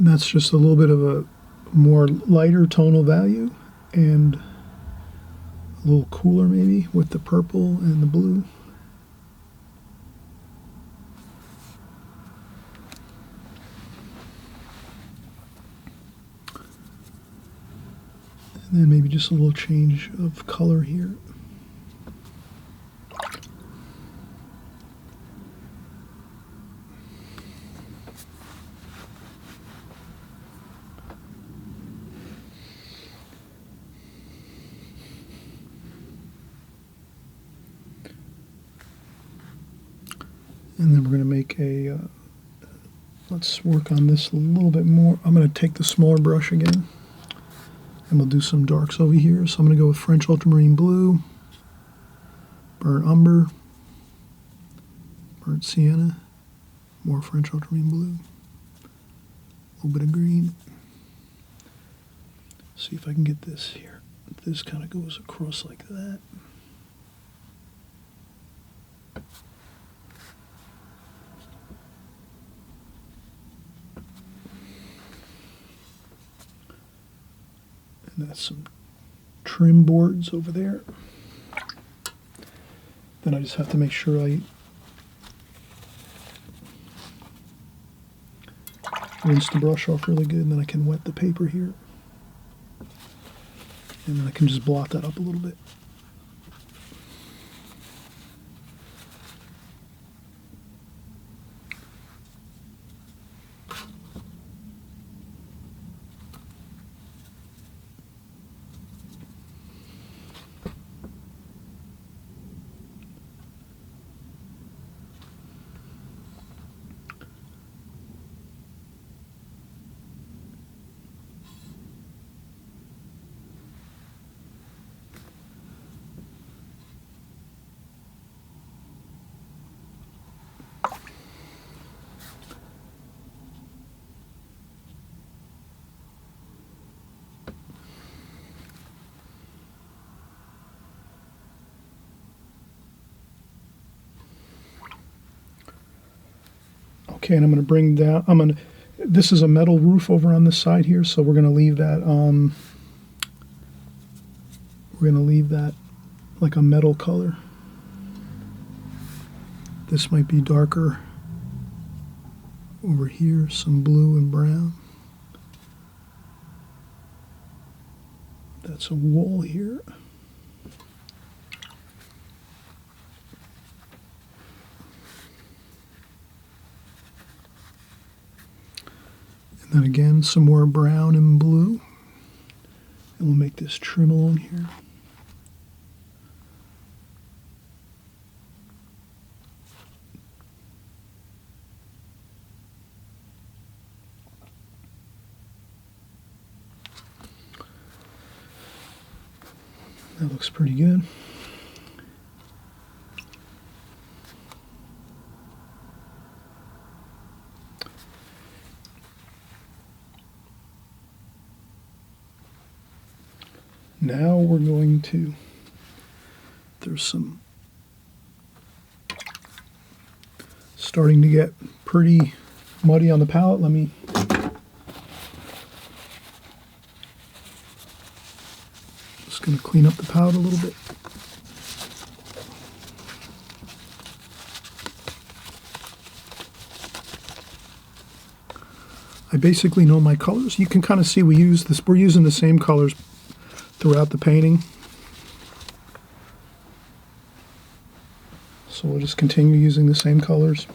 that's just a little bit of a more lighter tonal value and a little cooler maybe with the purple and the blue. And then maybe just a little change of color here. And then we're going to make a, let's work on this a little bit more. I'm going to take the smaller brush again, and we'll do some darks over here. So I'm going to go with French Ultramarine Blue, Burnt Umber, Burnt Sienna, more French Ultramarine Blue, a little bit of green. See if I can get this here. This kind of goes across like that. And that's some trim boards over there. Then I just have to make sure I rinse the brush off really good, and then I can wet the paper here. And then I can just blot that up a little bit. Okay, and I'm going to bring down, this is a metal roof over on this side here, so we're going to leave that, like a metal color. This might be darker over here, some blue and brown. That's a wall here. And again, some more brown and blue. And we'll make this trim along here. That looks pretty good. Now we're going to, there's some starting to get pretty muddy on the palette. Let me just going to clean up the palette a little bit. I basically know my colors. You can kind of see we're using the same colors throughout the painting. So we'll just continue using the same colors.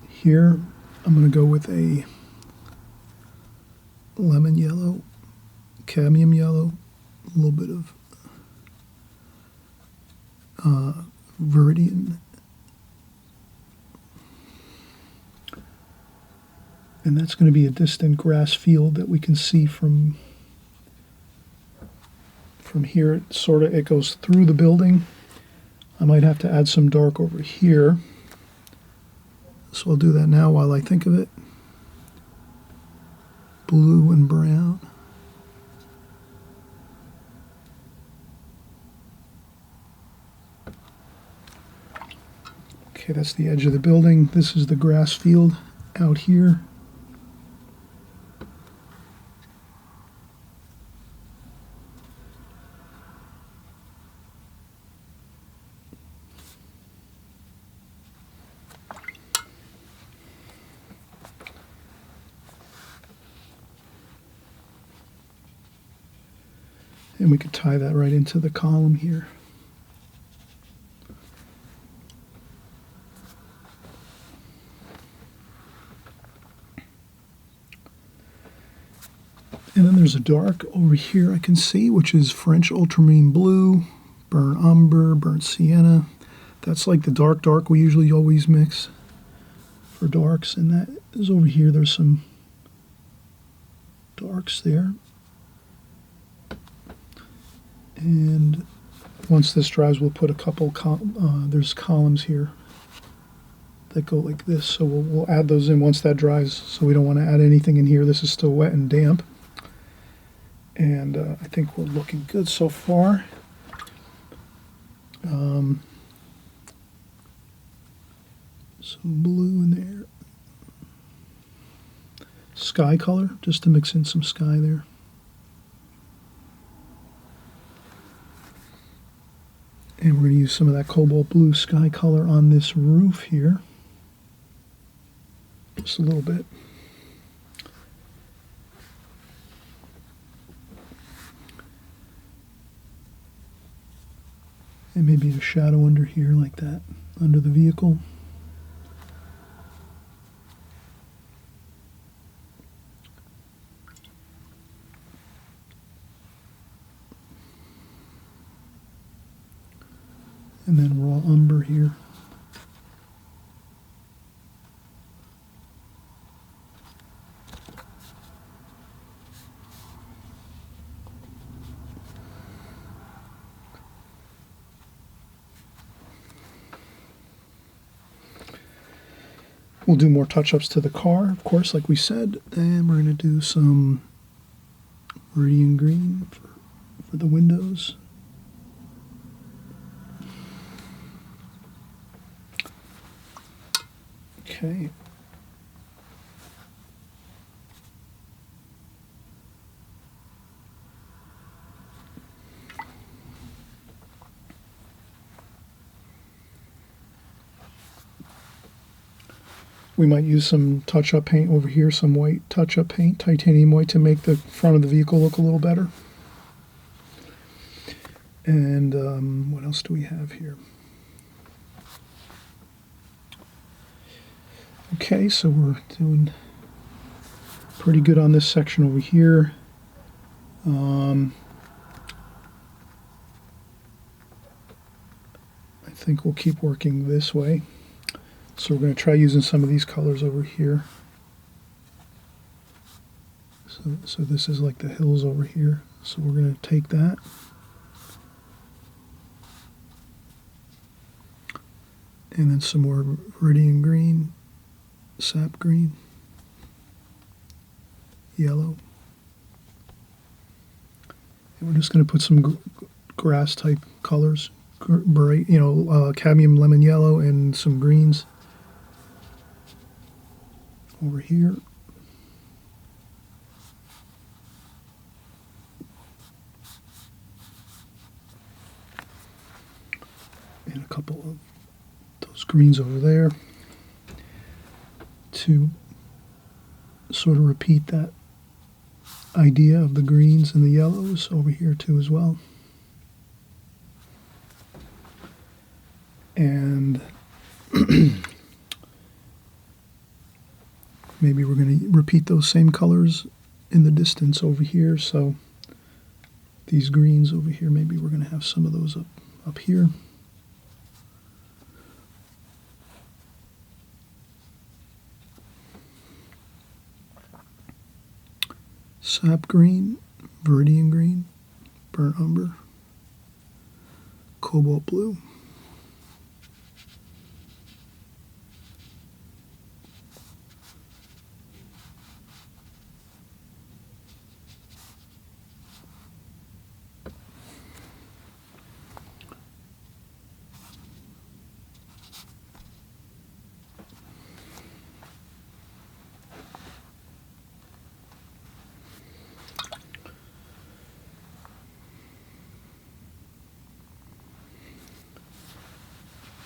Here, I'm going to go with a lemon yellow, cadmium yellow, a little bit of Viridian. And that's going to be a distant grass field that we can see from here. It goes through the building. I might have to add some dark over here. So I'll do that now while I think of it. Blue and brown. Okay, that's the edge of the building. This is the grass field out here. And we could tie that right into the column here. And then there's a dark over here I can see, which is French ultramarine blue, burnt umber, burnt sienna. That's like the dark we usually always mix for darks. And that is over here. There's some darks there. And once this dries, we'll put a couple, there's columns here that go like this. So we'll add those in once that dries. So we don't want to add anything in here. This is still wet and damp. And I think we're looking good so far. Some blue in there. Sky color, just to mix in some sky there. And we're going to use some of that cobalt blue sky color on this roof here. Just a little bit. And maybe a shadow under here like that, under the vehicle. And then raw umber here. We'll do more touch-ups to the car, of course, like we said, and we're going to do some Viridian green for the windows. Okay. We might use some touch-up paint over here, some white touch-up paint, titanium white, to make the front of the vehicle look a little better. And what else do we have here? Okay, so we're doing pretty good on this section over here. I think we'll keep working this way. So we're going to try using some of these colors over here. So this is like the hills over here. So we're going to take that. And then some more Viridian green, sap green, yellow. And we're just going to put some grass type colors, bright, cadmium lemon yellow and some greens over here. And a couple of greens over there to sort of repeat that idea of the greens and the yellows over here too as well. And maybe we're going to repeat those same colors in the distance over here. So these greens over here, maybe we're going to have some of those up here. Sap green, viridian green, burnt umber, cobalt blue.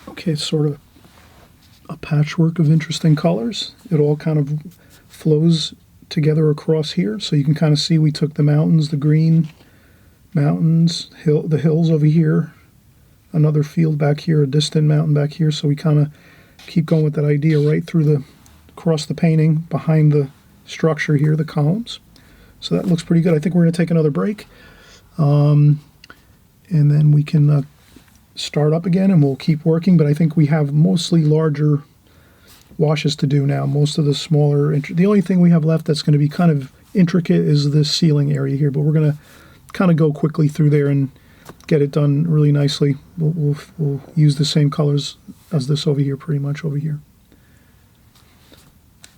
Okay, it's sort of a patchwork of interesting colors. It all kind of flows together across here. So you can kind of see we took the mountains, the green mountains, the hills over here, another field back here, a distant mountain back here. So we kind of keep going with that idea right through across the painting, behind the structure here, the columns. So that looks pretty good. I think we're going to take another break. And then we can start up again and we'll keep working, but I think we have mostly larger washes to do now. Most of the smaller, the only thing we have left that's going to be kind of intricate is this ceiling area here, but we're going to kind of go quickly through there and get it done really nicely. We'll use the same colors as this over here, pretty much over here.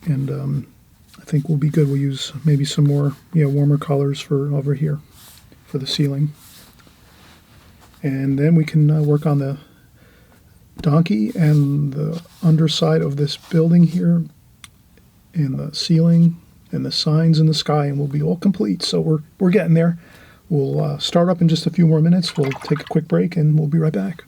And I think we'll be good. We'll use maybe some more warmer colors for over here for the ceiling. And then we can work on the donkey and the underside of this building here, and the ceiling and the signs in the sky, and we'll be all complete. So we're getting there. We'll start up in just a few more minutes. We'll take a quick break and we'll be right back.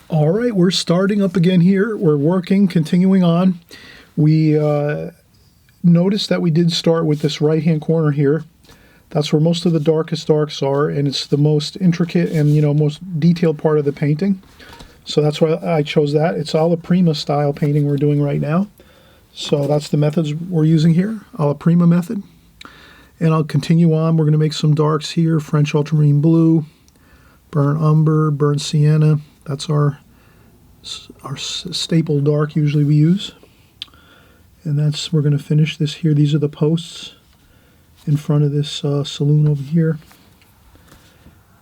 All right, we're starting up again here. We're working, continuing on. We notice that we did start with this right-hand corner here. That's where most of the darkest darks are, and it's the most intricate and most detailed part of the painting. So that's why I chose that. It's alla prima style painting we're doing right now. So that's the methods we're using here, alla prima method. And I'll continue on. We're going to make some darks here: French ultramarine blue, burnt umber, burnt sienna. That's our staple dark usually we use. And we're going to finish this here. These are the posts in front of this saloon over here.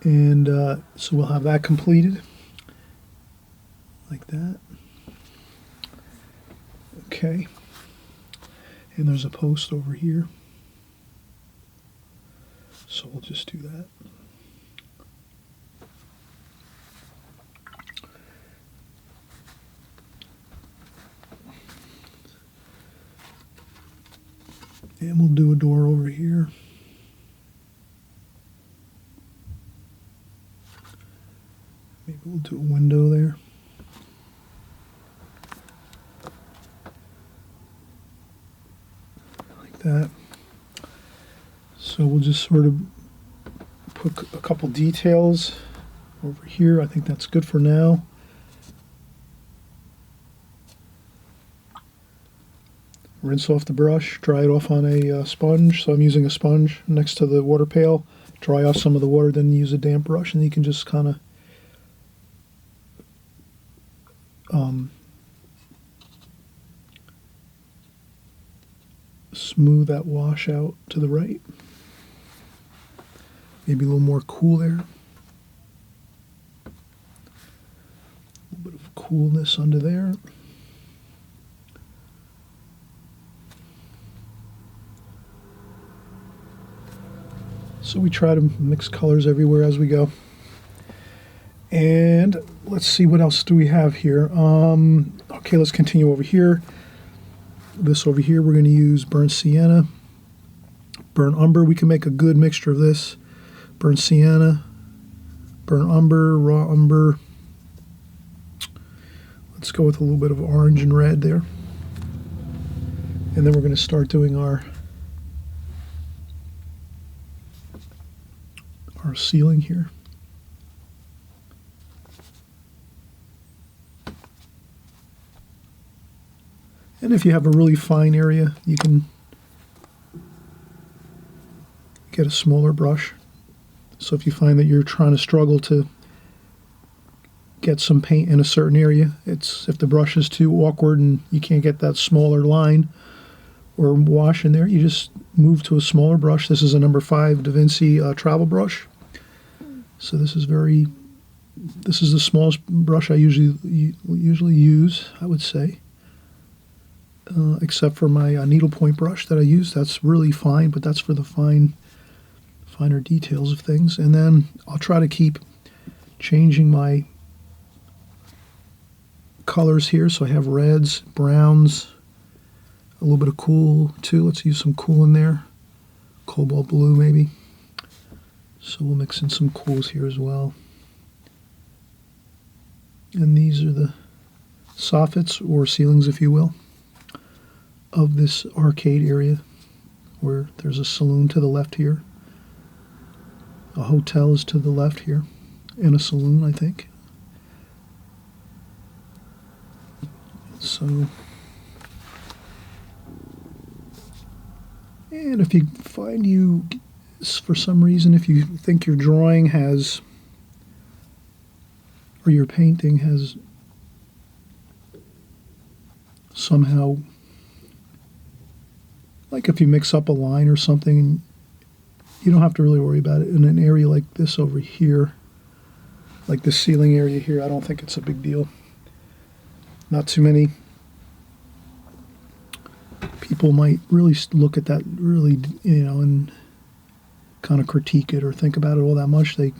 And so we'll have that completed like that. Okay. And there's a post over here. So we'll just do that. And we'll do a door over here. Maybe we'll do a window there. Like that. So we'll just sort of put a couple details over here. I think that's good for now. Rinse off the brush, dry it off on a sponge. So I'm using a sponge next to the water pail. Dry off some of the water, then use a damp brush, and you can just kind of smooth that wash out to the right. Maybe a little more cool there. A little bit of coolness under there. So we try to mix colors everywhere as we go. And let's see, what else do we have here? Okay, let's continue over here. This over here, we're going to use burnt sienna, burnt umber. We can make a good mixture of this. burnt sienna, burnt umber, raw umber. Let's go with a little bit of orange and red there. And then we're going to start doing our ceiling here. And if you have a really fine area, you can get a smaller brush. So if you find that you're trying to struggle to get some paint in a certain area, if the brush is too awkward and you can't get that smaller line or wash in there, you just move to a smaller brush. This is a number 5 Da Vinci travel brush. So this is the smallest brush I usually use, I would say. Except for my needlepoint brush that I use. That's really fine, but that's for the finer details of things. And then I'll try to keep changing my colors here. So I have reds, browns, a little bit of cool too. Let's use some cool in there. Cobalt blue maybe. So we'll mix in some cools here as well. And these are the soffits, or ceilings if you will, of this arcade area, where there's a saloon to the left here. A hotel is to the left here, and a saloon, I think. So, and if you find for some reason, if you think your drawing has, or your painting has somehow, like if you mix up a line or something, you don't have to really worry about it. In an area like this over here, like the ceiling area here, I don't think it's a big deal. Not too many people might really look at that really, and kind of critique it or think about it all that much. I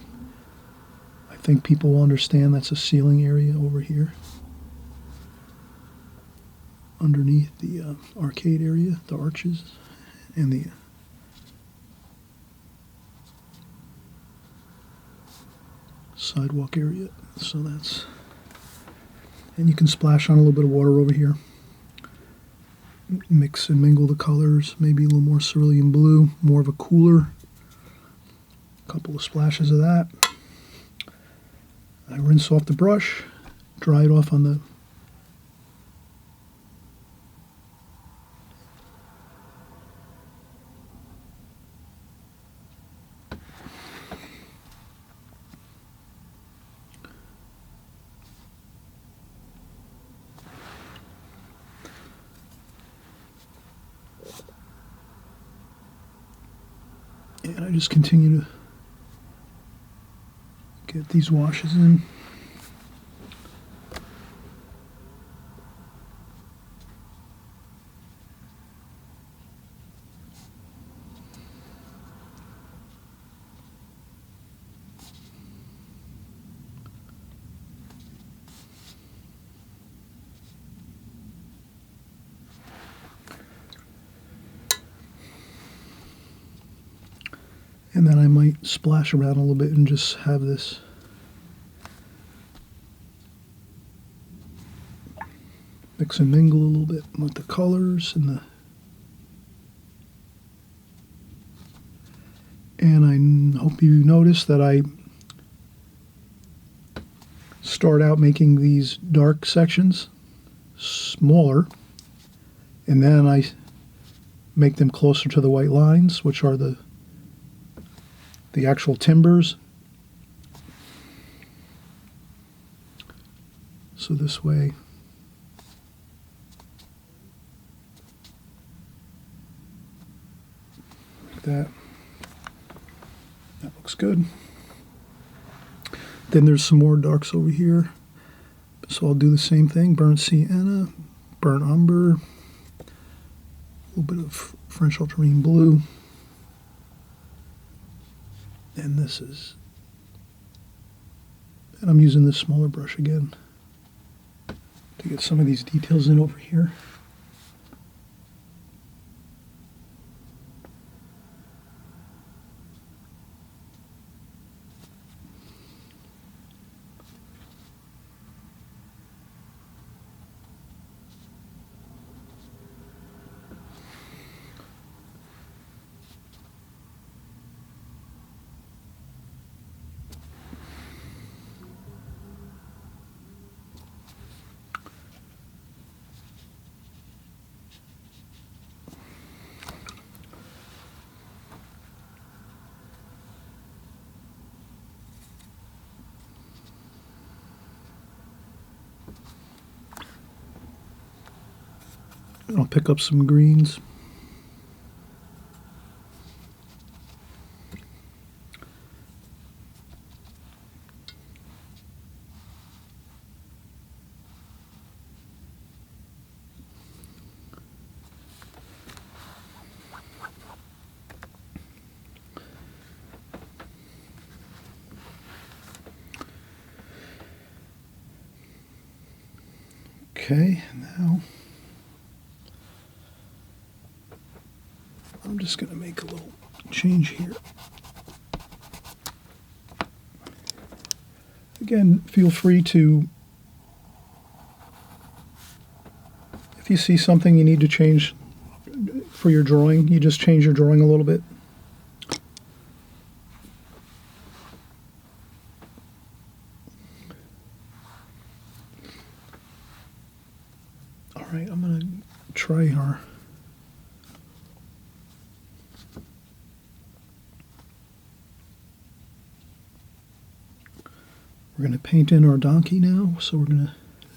think people will understand that's a ceiling area over here underneath the arcade area, the arches, and the sidewalk area. So that's, and you can splash on a little bit of water over here. Mix and mingle the colors, maybe a little more cerulean blue, more of a cooler. A couple of splashes of that. I rinse off the brush, dry it off on the and I just continue to get these washes in. And then I might splash around a little bit and just have this mix and mingle a little bit with the colors and I hope you notice that I start out making these dark sections smaller, and then I make them closer to the white lines, which are the actual timbers. So this way, like that. That looks good. Then there's some more darks over here. So I'll do the same thing. Burnt sienna, burnt umber, a little bit of French ultramarine blue. And and I'm using this smaller brush again to get some of these details in over here. I'll pick up some greens. Okay, now I'm just going to make a little change here. Again, feel free to, if you see something you need to change for your drawing, you just change your drawing a little bit. All right, I'm going to try our we're going to paint in our donkey now, so we're going to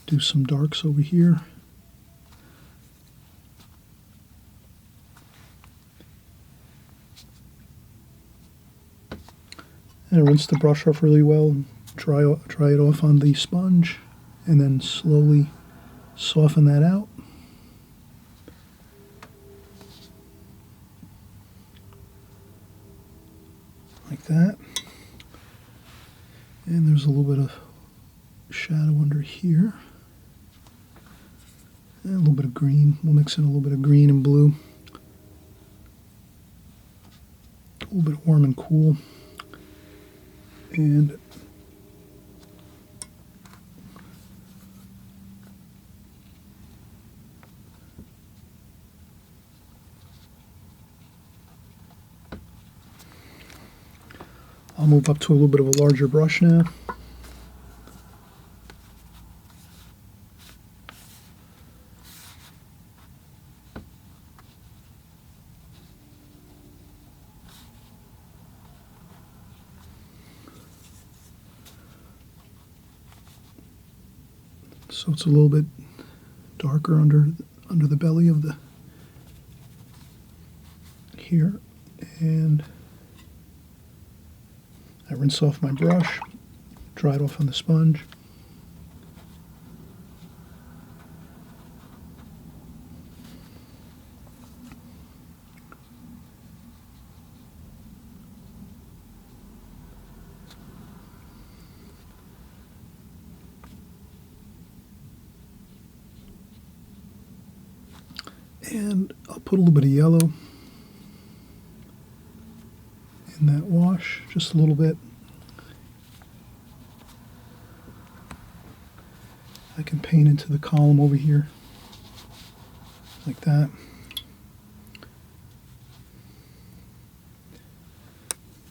do some darks over here. And rinse the brush off really well, and dry it off on the sponge, and then slowly soften that out. Like that. And there's a little bit of shadow under here. And a little bit of green. We'll mix in a little bit of green and blue. A little bit warm and cool. And I'll move up to a little bit of a larger brush now. So it's a little bit darker under the belly of the here, and I rinse off my brush, dry it off on the sponge. And I'll put a little bit of yellow in that wash, just a little bit. I can paint into the column over here, like that.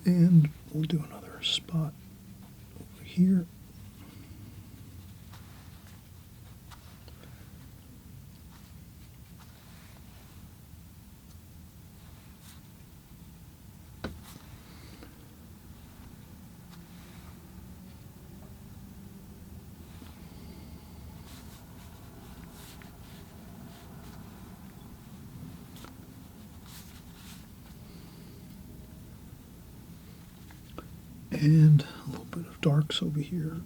And we'll do another spot over here. And a little bit of darks over here.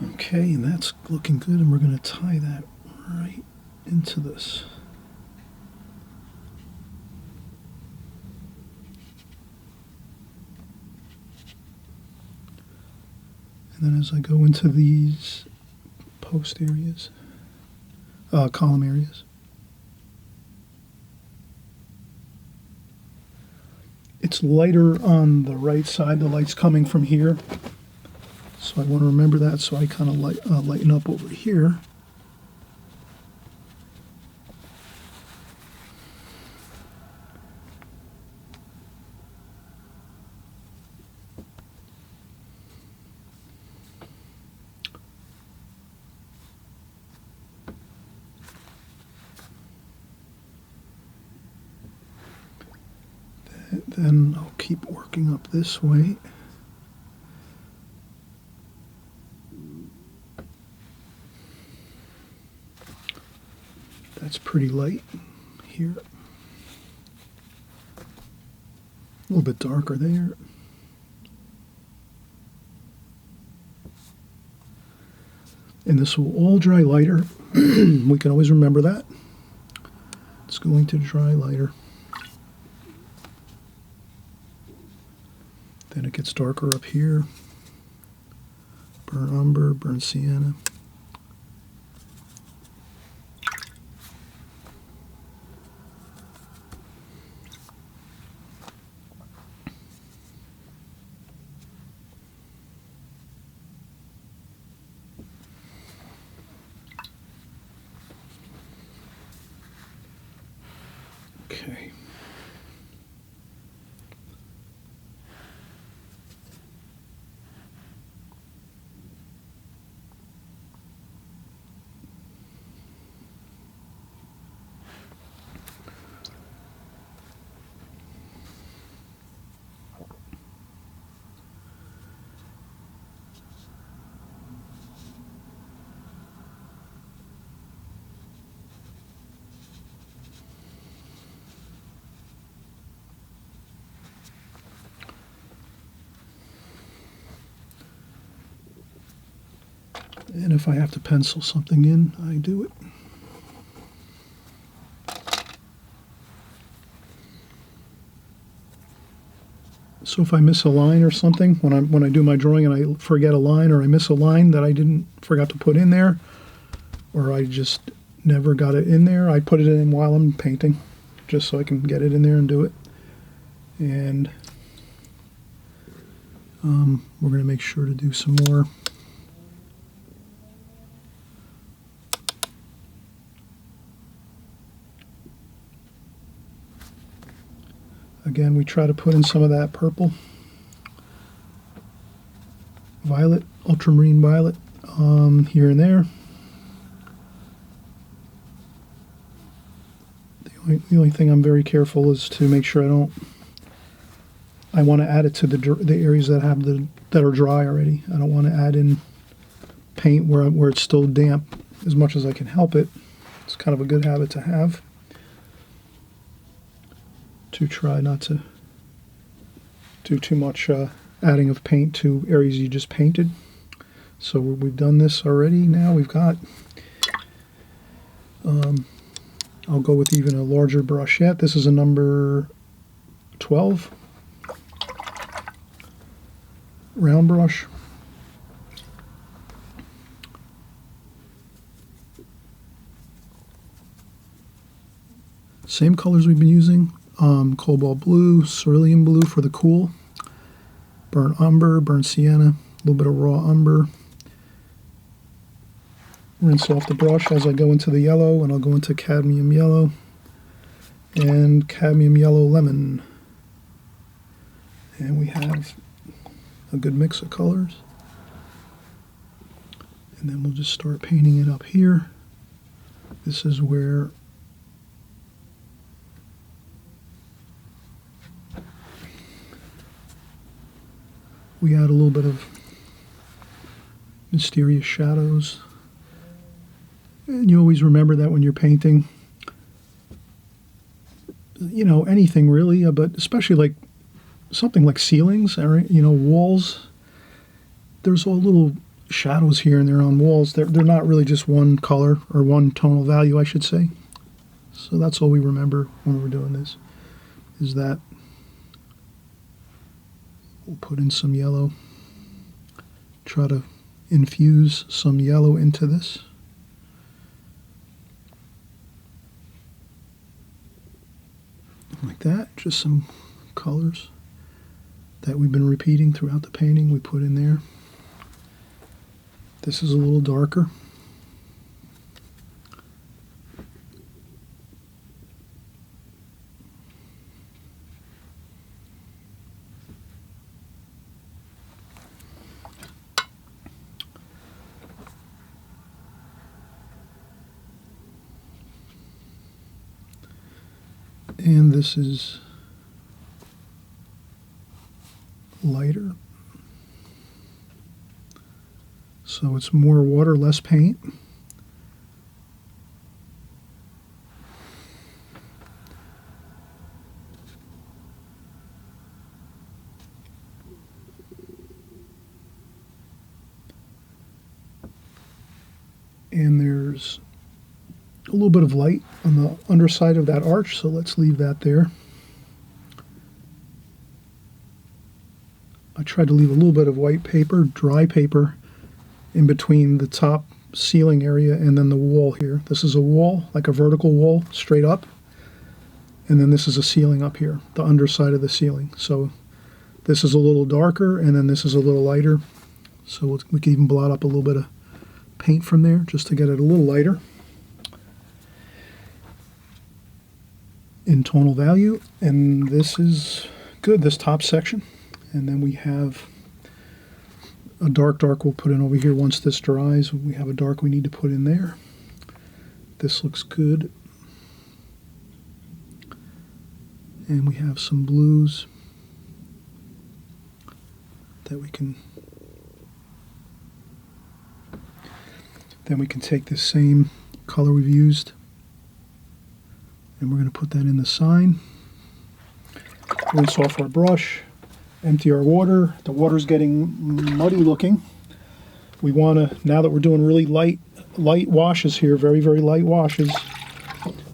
Okay, and that's looking good, and we're going to tie that right into this. And then as I go into these post areas, column areas, it's lighter on the right side. The light's coming from here. So I want to remember that, so I kind of lighten up over here. Then I'll keep working up this way. That's pretty light here. A little bit darker there. And this will all dry lighter. We can always remember that. It's going to dry lighter. Then it gets darker up here. Burnt umber, burnt sienna. Okay. And if I have to pencil something in, I do it. So if I miss a line or something, when I do my drawing and I forget a line or I miss a line that I forgot to put in there, or I just never got it in there, I put it in while I'm painting, just so I can get it in there and do it. And we're going to make sure to do some more. Again, we try to put in some of that purple, violet, ultramarine violet, here and there. The only thing I'm very careful is to make sure I want to add it to the areas that are dry already. I don't want to add in paint where it's still damp as much as I can help it. It's kind of a good habit to have. To try not to do too much adding of paint to areas you just painted. So we've done this already. Now we've got, I'll go with even a larger brush yet. This is a number 12 round brush. Same colors we've been using. Cobalt blue, cerulean blue for the cool, burnt umber, burnt sienna, a little bit of raw umber. Rinse off the brush as I go into the yellow, and I'll go into cadmium yellow and cadmium yellow lemon. And we have a good mix of colors. And then we'll just start painting it up here. This is where we add a little bit of mysterious shadows. And you always remember that when you're painting, you know, anything really, but especially like something like ceilings or, you know, walls. There's all little shadows here and there on walls. They're not really just one color or one tonal value, I should say. So that's all we remember when we're doing this, is that we'll put in some yellow, try to infuse some yellow into this. Like that, just some colors. that we've been repeating throughout the painting we put in there. This is a little darker. And this is lighter. So it's more water, less paint. And there's a little bit of light on the underside of that arch, so let's leave that there. I tried to leave a little bit of white paper, dry paper, in between the top ceiling area and then the wall here. This is a wall, like a vertical wall, straight up. And then this is a ceiling up here, the underside of the ceiling. So this is a little darker, and then this is a little lighter. So we can even blot up a little bit of paint from there, just to get it a little lighter in tonal value. And this is good, this top section. And then we have a dark we'll put in over here once this dries. We have a dark we need to put in there. This looks good. And we have some blues that we can, then we can take this same color we've used and we're going to put that in the sign. Rinse off our brush, empty our water. The water's getting muddy looking. We want to, now that we're doing really light washes here, very, very light washes,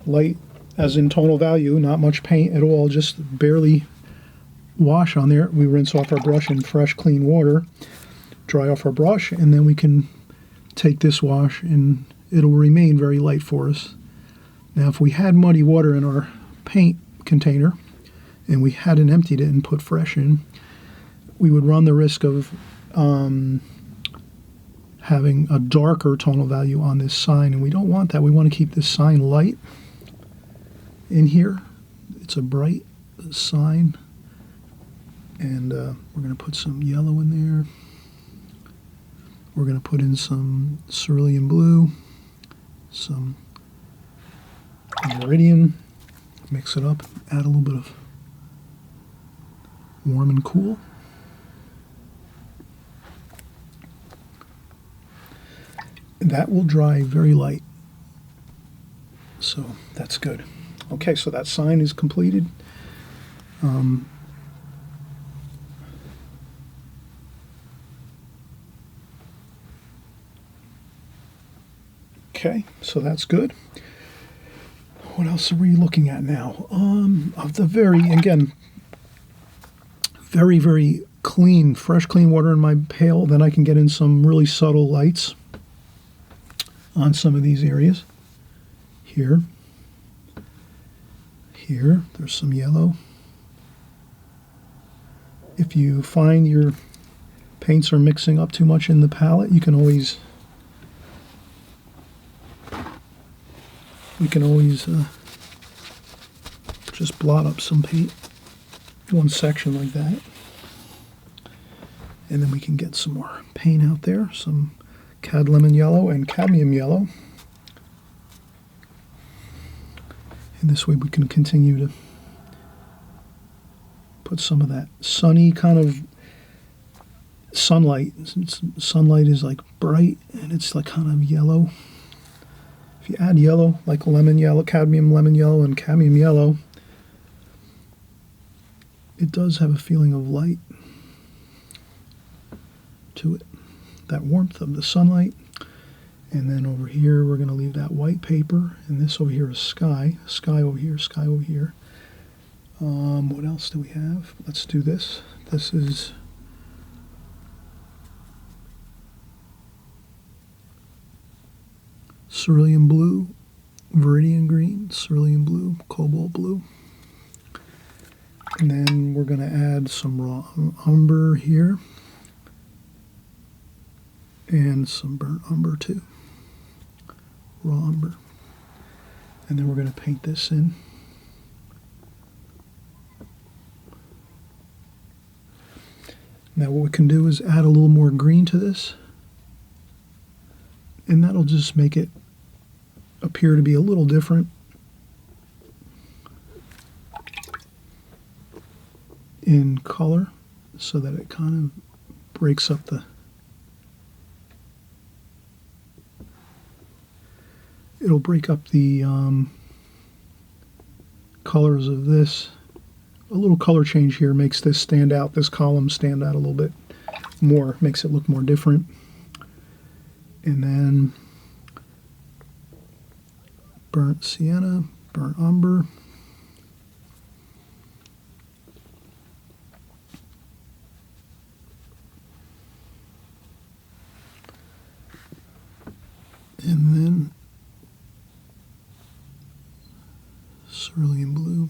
light as in tonal value, not much paint at all, just barely wash on there. We rinse off our brush in fresh, clean water, dry off our brush, and then we can take this wash and it'll remain very light for us. Now, if we had muddy water in our paint container and we hadn't emptied it and put fresh in, we would run the risk of having a darker tonal value on this sign, and we don't want that. We want to keep this sign light in here. It's a bright sign, and we're going to put some yellow in there. We're going to put in some cerulean blue, some meridian, mix it up, add a little bit of warm and cool. That will dry very light, so that's good. Okay, so that sign is completed. Okay, so that's good. What else are we looking at now? Of the again, very, very clean, fresh, clean water in my pail. Then I can get in some really subtle lights on some of these areas. Here, there's some yellow. If you find your paints are mixing up too much in the palette, you can always just blot up some paint, one section like that, and then we can get some more paint out there, some cad lemon yellow and cadmium yellow, and this way we can continue to put some of that sunny kind of sunlight. Sunlight is like bright and it's like kind of yellow. If you add yellow, like lemon yellow, cadmium lemon yellow, and cadmium yellow, it does have a feeling of light to it, that warmth of the sunlight. And then over here, we're going to leave that white paper, and this over here is sky over here, sky over here. What else do we have? Let's do this. This is cerulean blue, viridian green, cerulean blue, cobalt blue. And then we're going to add some raw umber here. And some burnt umber too. Raw umber. And then we're going to paint this in. Now what we can do is add a little more green to this. And that'll just make it appear to be a little different in color, so that it kind of breaks up the... It'll break up the colors of this. A little color change here makes this stand out, this column stand out a little bit more, makes it look more different. And then burnt sienna, burnt umber. And then cerulean blue.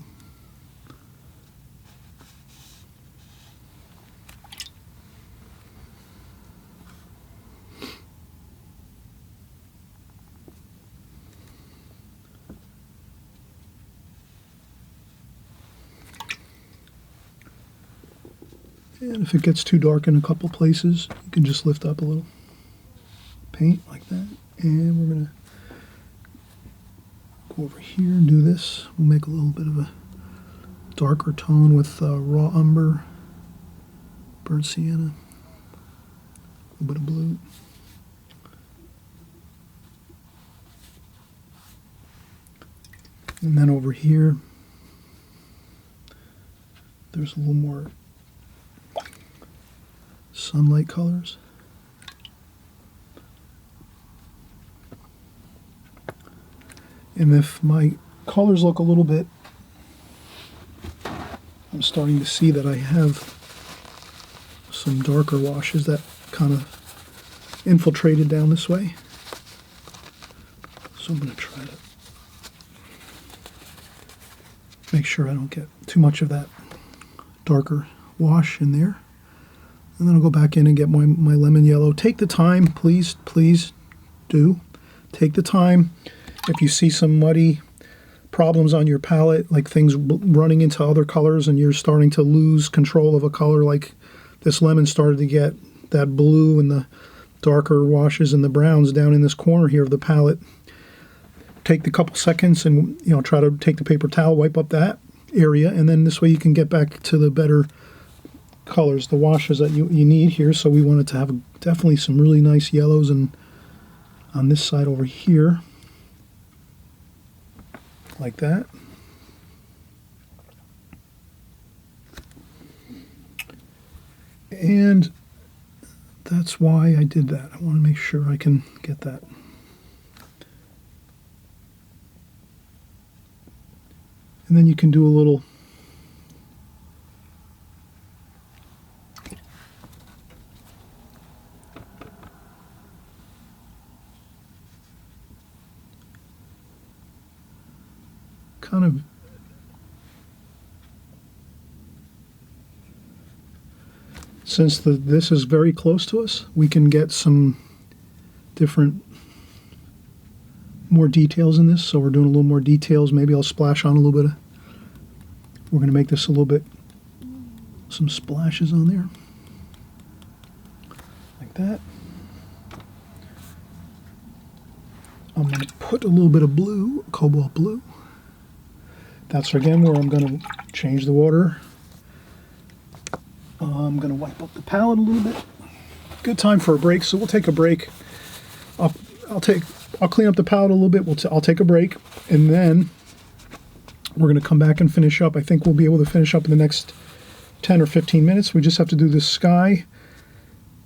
And if it gets too dark in a couple places, you can just lift up a little paint like that. And we're going to go over here and do this. We'll make a little bit of a darker tone with raw umber, burnt sienna, a little bit of blue. And then over here, there's a little more sunlight colors. And if my colors look a little bit, I'm starting to see that I have some darker washes that kind of infiltrated down this way. So I'm going to try to make sure I don't get too much of that darker wash in there. And then I'll go back in and get my lemon yellow. Take the time, please do. Take the time. If you see some muddy problems on your palette, like things running into other colors and you're starting to lose control of a color, like this lemon started to get that blue and the darker washes and the browns down in this corner here of the palette, take the couple seconds and try to take the paper towel, wipe up that area, and then this way you can get back to the better colors, the washes that you need here. So we wanted to have definitely some really nice yellows and on this side over here, like that. And that's why I did that. I want to make sure I can get that. And then you can do a little kind of since this is very close to us, we can get some different more details in this. So we're doing a little more details. Maybe I'll splash on a little bit of, we're going to make this a little bit, some splashes on there like that. I'm going to put a little bit of blue, cobalt blue. That's again where I'm going to change the water. I'm going to wipe up the palette a little bit. Good time for a break, so we'll take a break. I'll clean up the palette a little bit. I'll take a break, and then we're going to come back and finish up. I think we'll be able to finish up in the next 10 or 15 minutes. We just have to do the sky,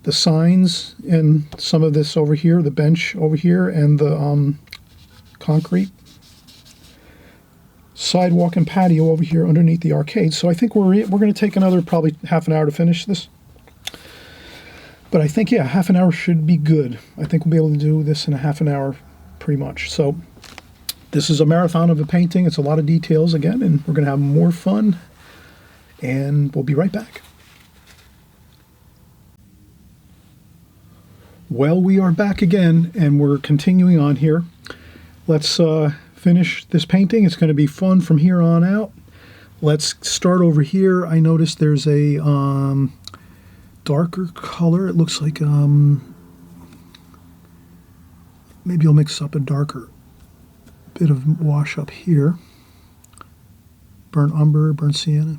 the signs, and some of this over here, the bench over here, and the concrete sidewalk and patio over here underneath the arcade. So I think we're going to take another probably half an hour to finish this. But I think, yeah, half an hour should be good. I think we'll be able to do this in a half an hour pretty much. So this is a marathon of a painting. It's a lot of details again, and we're going to have more fun and we'll be right back. Well, we are back again, and we're continuing on here. Let's finish this painting. It's going to be fun from here on out. Let's start over here. I noticed there's a darker color. It looks like maybe I'll mix up a darker bit of wash up here. Burnt umber, burnt sienna.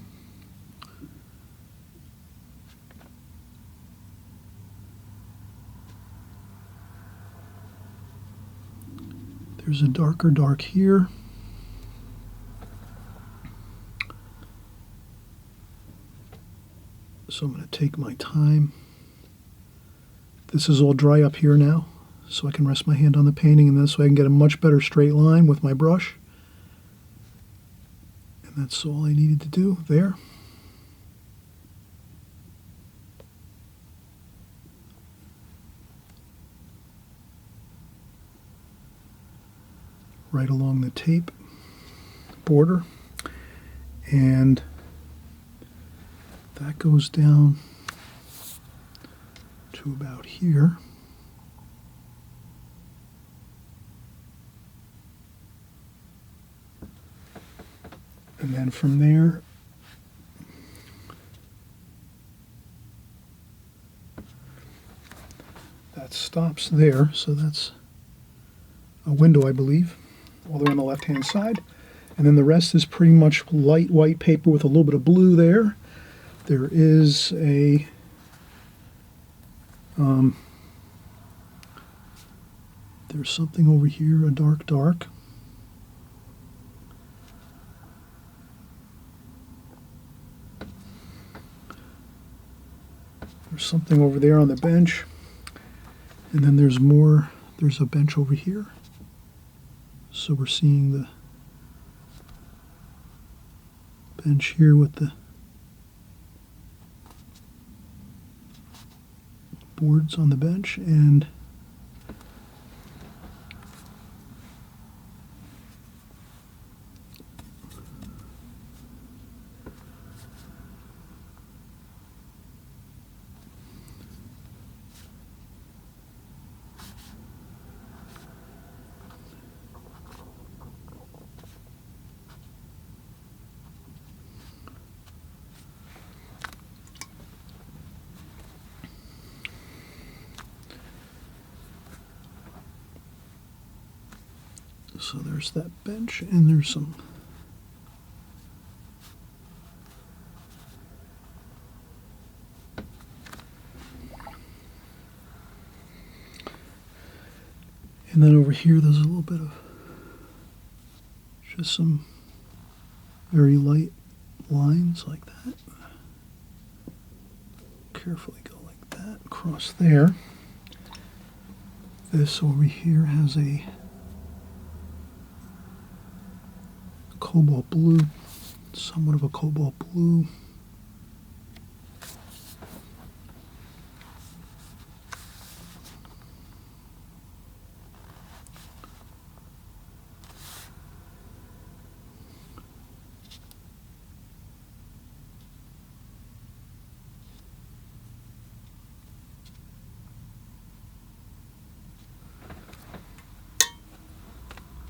There's a darker dark here. So I'm going to take my time. This is all dry up here now, so I can rest my hand on the painting, and this way I can get a much better straight line with my brush. And that's all I needed to do there. Right along the tape border, and that goes down to about here. And then from there, that stops there, so that's a window, I believe, all the way on the left-hand side. And then the rest is pretty much light white paper with a little bit of blue there. There is a there's something over here, a dark. There's something over there on the bench. And then there's more, there's a bench over here. So we're seeing the bench here with the boards on the bench, and so there's that bench, and there's some and then over here there's a little bit of just some very light lines like that. Carefully go like that across there. This over here has a cobalt blue, somewhat of a cobalt blue.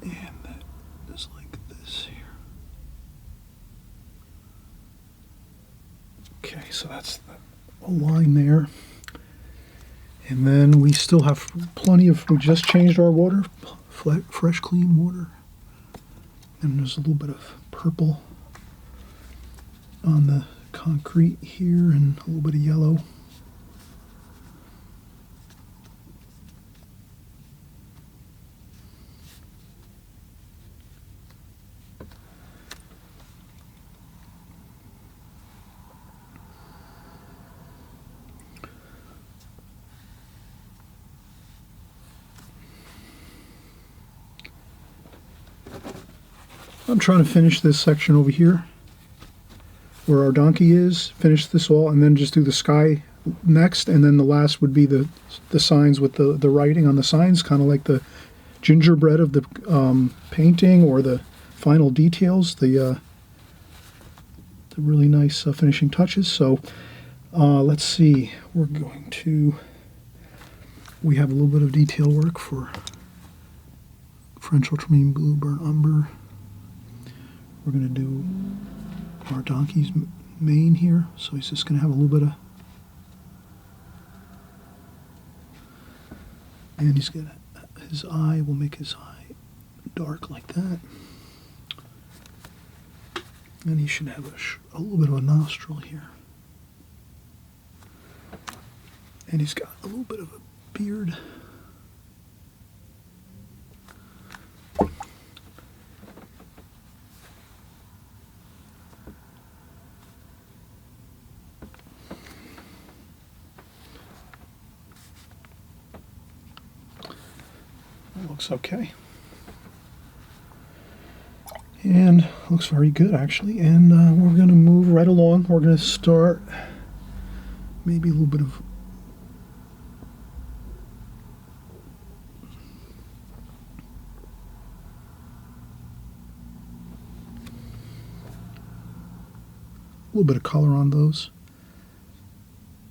And that is like this here. Okay, so that's a line there. And then we still have plenty of, we just changed our water, fresh clean water. And there's a little bit of purple on the concrete here and a little bit of yellow. I'm trying to finish this section over here where our donkey is, finish this all, and then just do the sky next, and then the last would be the signs with the writing on the signs, kind of like the gingerbread of the painting, or the final details, the the really nice finishing touches. So let's see, we have a little bit of detail work for French ultramarine blue, burnt umber. We're going to do our donkey's mane here, so he's just going to have a little bit of, and he's going to, his eye, we'll make his eye dark like that. And he should have a little bit of a nostril here. And he's got a little bit of a beard. That looks okay. And looks very good, actually. And we're going to move right along. We're going to start maybe a little bit of color on those.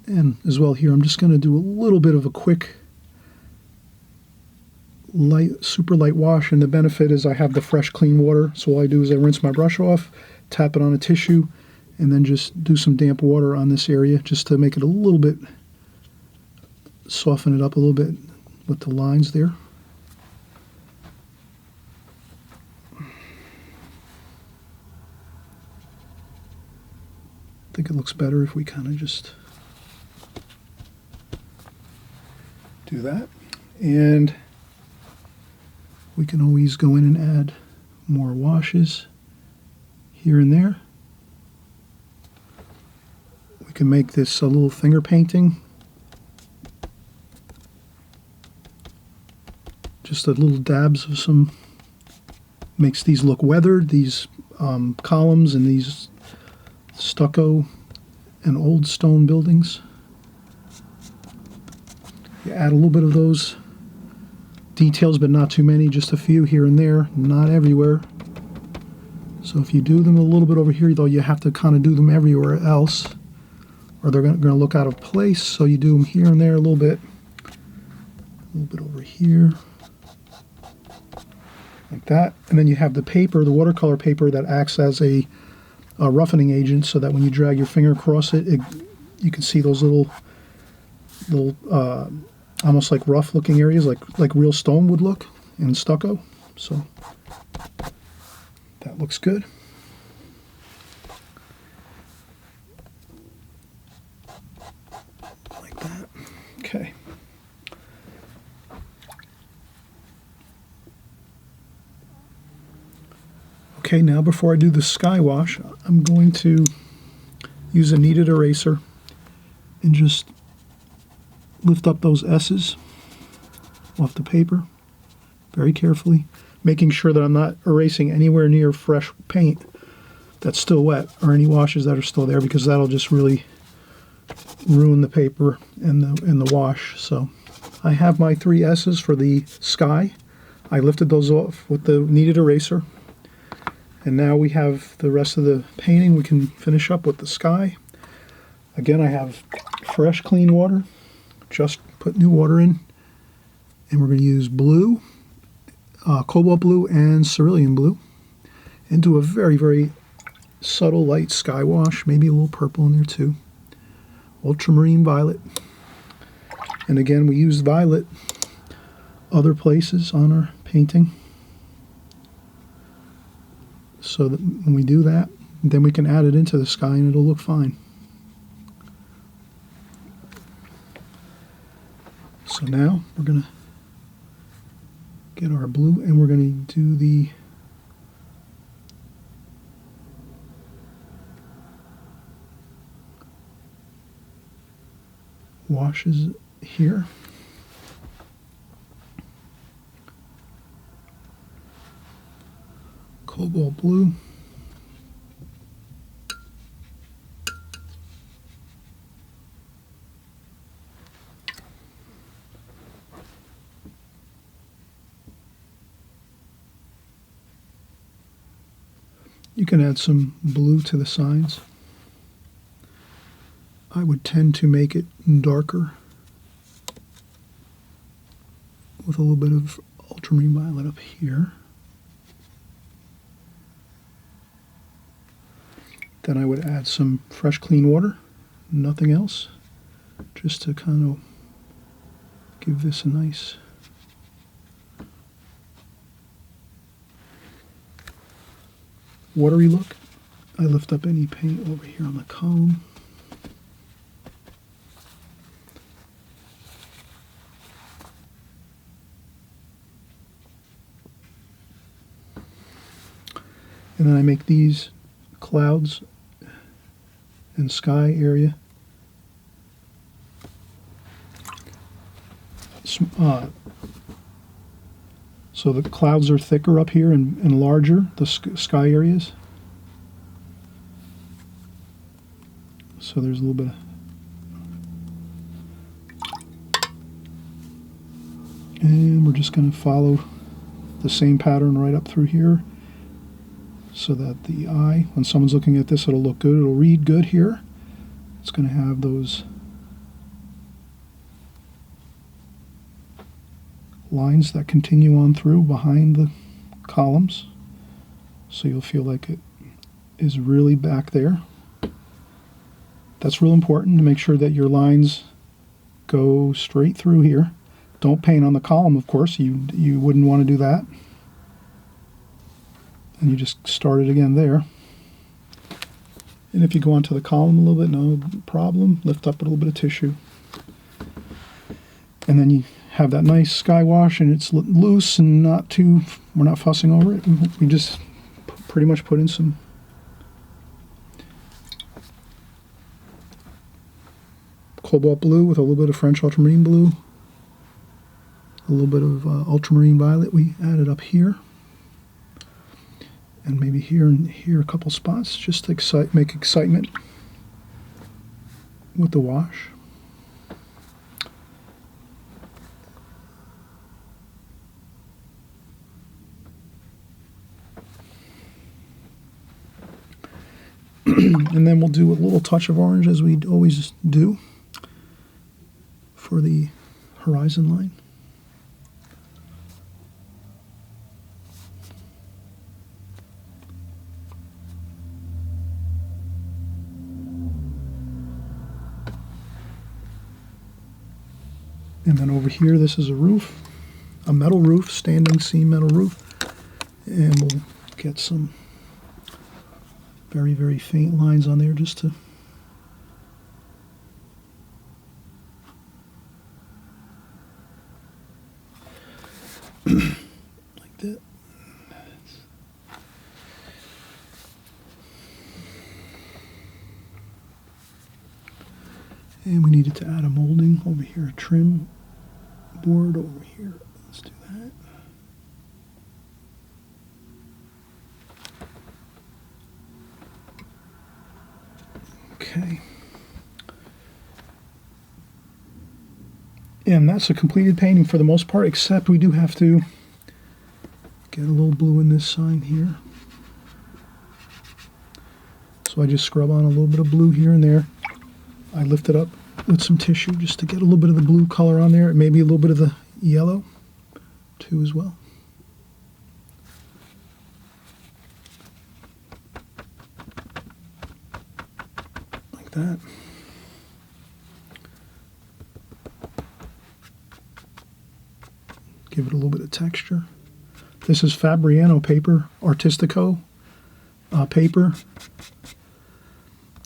And as well here, I'm just going to do a little bit of a quick super light wash, and the benefit is I have the fresh clean water, so all I do is I rinse my brush off, tap it on a tissue, and then just do some damp water on this area just to make it a little bit, soften it up a little bit with the lines there. I think it looks better if we kind of just do that. And we can always go in and add more washes here and there. We can make this a little finger painting. Just a little dabs of some, makes these look weathered, these columns and these stucco and old stone buildings. You add a little bit of those details, but not too many, just a few here and there, not everywhere. So if you do them a little bit over here, though, you have to kind of do them everywhere else, or they're going to look out of place. So you do them here and there a little bit over here, like that. And then you have the paper, the watercolor paper, that acts as a roughening agent, so that when you drag your finger across it, you can see those little almost like rough looking areas, like real stone would look in stucco. So that looks good. Like that. Okay. Okay, now before I do the sky wash, I'm going to use a kneaded eraser and just lift up those S's off the paper very carefully, making sure that I'm not erasing anywhere near fresh paint that's still wet or any washes that are still there, because that'll just really ruin the paper and the wash. So I have my 3 S's for the sky. I lifted those off with the kneaded eraser, and now we have the rest of the painting. We can finish up with the sky. Again, I have fresh clean water. Just put new water in, and we're going to use blue, cobalt blue and cerulean blue, and do a very, very subtle light sky wash, maybe a little purple in there too. Ultramarine violet, and again we use violet other places on our painting, so that when we do that, then we can add it into the sky and it'll look fine. So now we're going to get our blue, and we're going to do the washes here. Cobalt blue. You can add some blue to the sides. I would tend to make it darker with a little bit of ultramarine violet up here. Then I would add some fresh clean water, nothing else, just to kind of give this a nice watery look. I lift up any paint over here on the column. And then I make these clouds and sky area so the clouds are thicker up here and larger, the sky areas. So there's a little bit of, and we're just going to follow the same pattern right up through here so that the eye, when someone's looking at this, it'll look good, it'll read good here. It's going to have those lines that continue on through behind the columns, so you'll feel like it is really back there. That's real important to make sure that your lines go straight through here. Don't paint on the column, of course, you wouldn't want to do that. And you just start it again there. And if you go onto the column a little bit, no problem, lift up a little bit of tissue. And then you have that nice sky wash, and it's loose and not too, we're not fussing over it. We just pretty much put in some cobalt blue with a little bit of French ultramarine blue, a little bit of ultramarine violet we added up here, and maybe here and here a couple spots just to make excitement with the wash. And then we'll do a little touch of orange, as we always do, for the horizon line. And then over here, this is a roof, a metal roof, standing seam metal roof. And we'll get some very, very faint lines on there just to like that. And we needed to add a molding over here, a trim board over here. Let's do that. Okay. And that's a completed painting for the most part, except we do have to get a little blue in this sign here. So I just scrub on a little bit of blue here and there. I lift it up with some tissue just to get a little bit of the blue color on there, and maybe a little bit of the yellow too as well. Like that. Give it a little bit of texture. This is Fabriano paper, Artistico paper,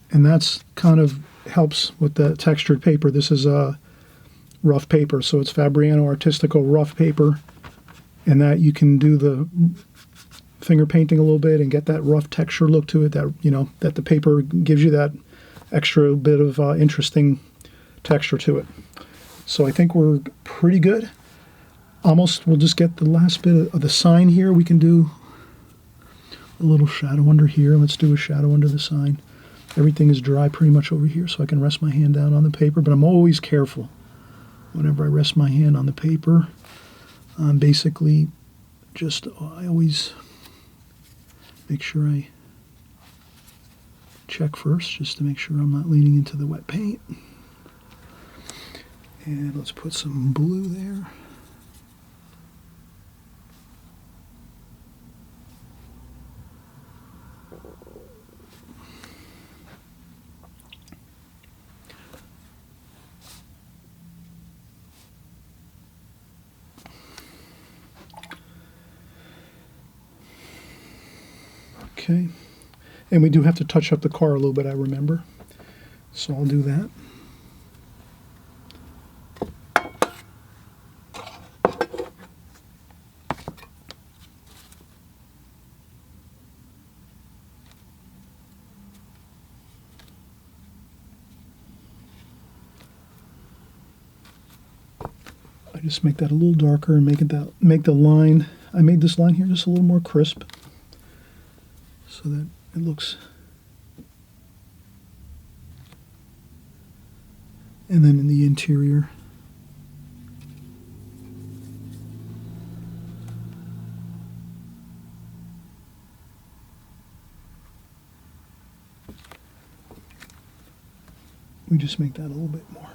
and that's kind of helps with the textured paper. This is a rough paper, so it's Fabriano Artistico rough paper, and that you can do the finger painting a little bit and get that rough texture look to it, that, you know, that the paper gives you that extra bit of interesting texture to it. So I think we're pretty good. Almost, we'll just get the last bit of the sign here. We can do a little shadow under here. Let's do a shadow under the sign. Everything is dry pretty much over here, so I can rest my hand down on the paper, but I'm always careful whenever I rest my hand on the paper. Basically, I always make sure I check first just to make sure I'm not leaning into the wet paint. And let's put some blue there. Okay, and we do have to touch up the car a little bit, I remember, so I'll do that. I just make that a little darker and make the line. I made this line here just a little more crisp, so that it looks, and then in the interior, we just make that a little bit more.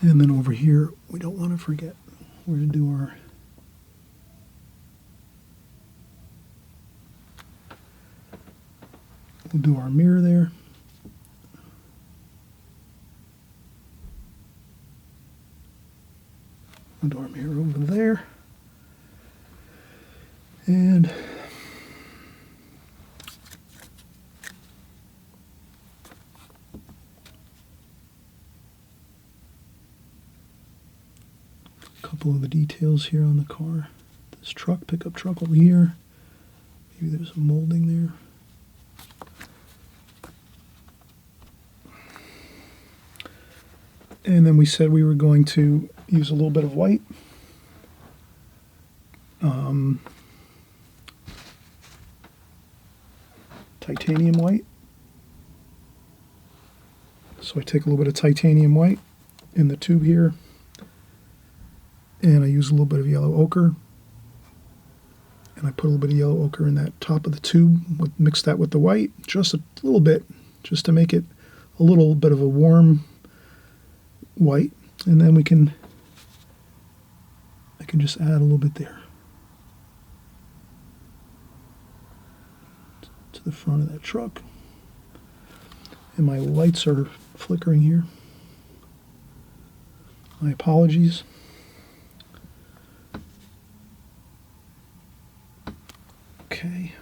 And then over here, we don't want to forget, we're going to do we'll do our mirror there. We'll do our mirror over there. And couple of the details here on the car. This truck, pickup truck over here. Maybe there's some molding there. And then we said we were going to use a little bit of white. Titanium white. So I take a little bit of titanium white in the tube here. And I use a little bit of yellow ochre, and I put a little bit of yellow ochre in that top of the tube, mix that with the white, just a little bit, just to make it a little bit of a warm white, and then I can just add a little bit there to the front of that truck. And my lights are flickering here. My apologies. Okay.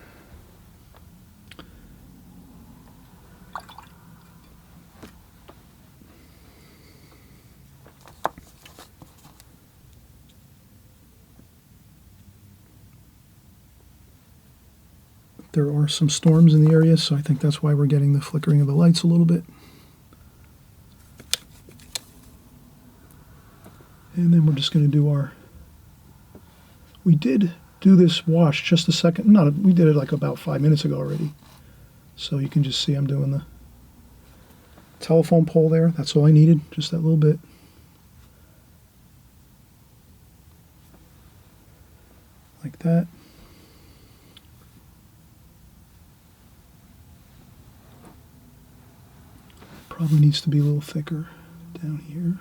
There are some storms in the area, so I think that's why we're getting the flickering of the lights a little bit. And then we're just going to do we did do this wash just a second. No, we did it like about 5 minutes ago already. So you can just see I'm doing the telephone pole there. That's all I needed, just that little bit. Like that. Probably needs to be a little thicker down here.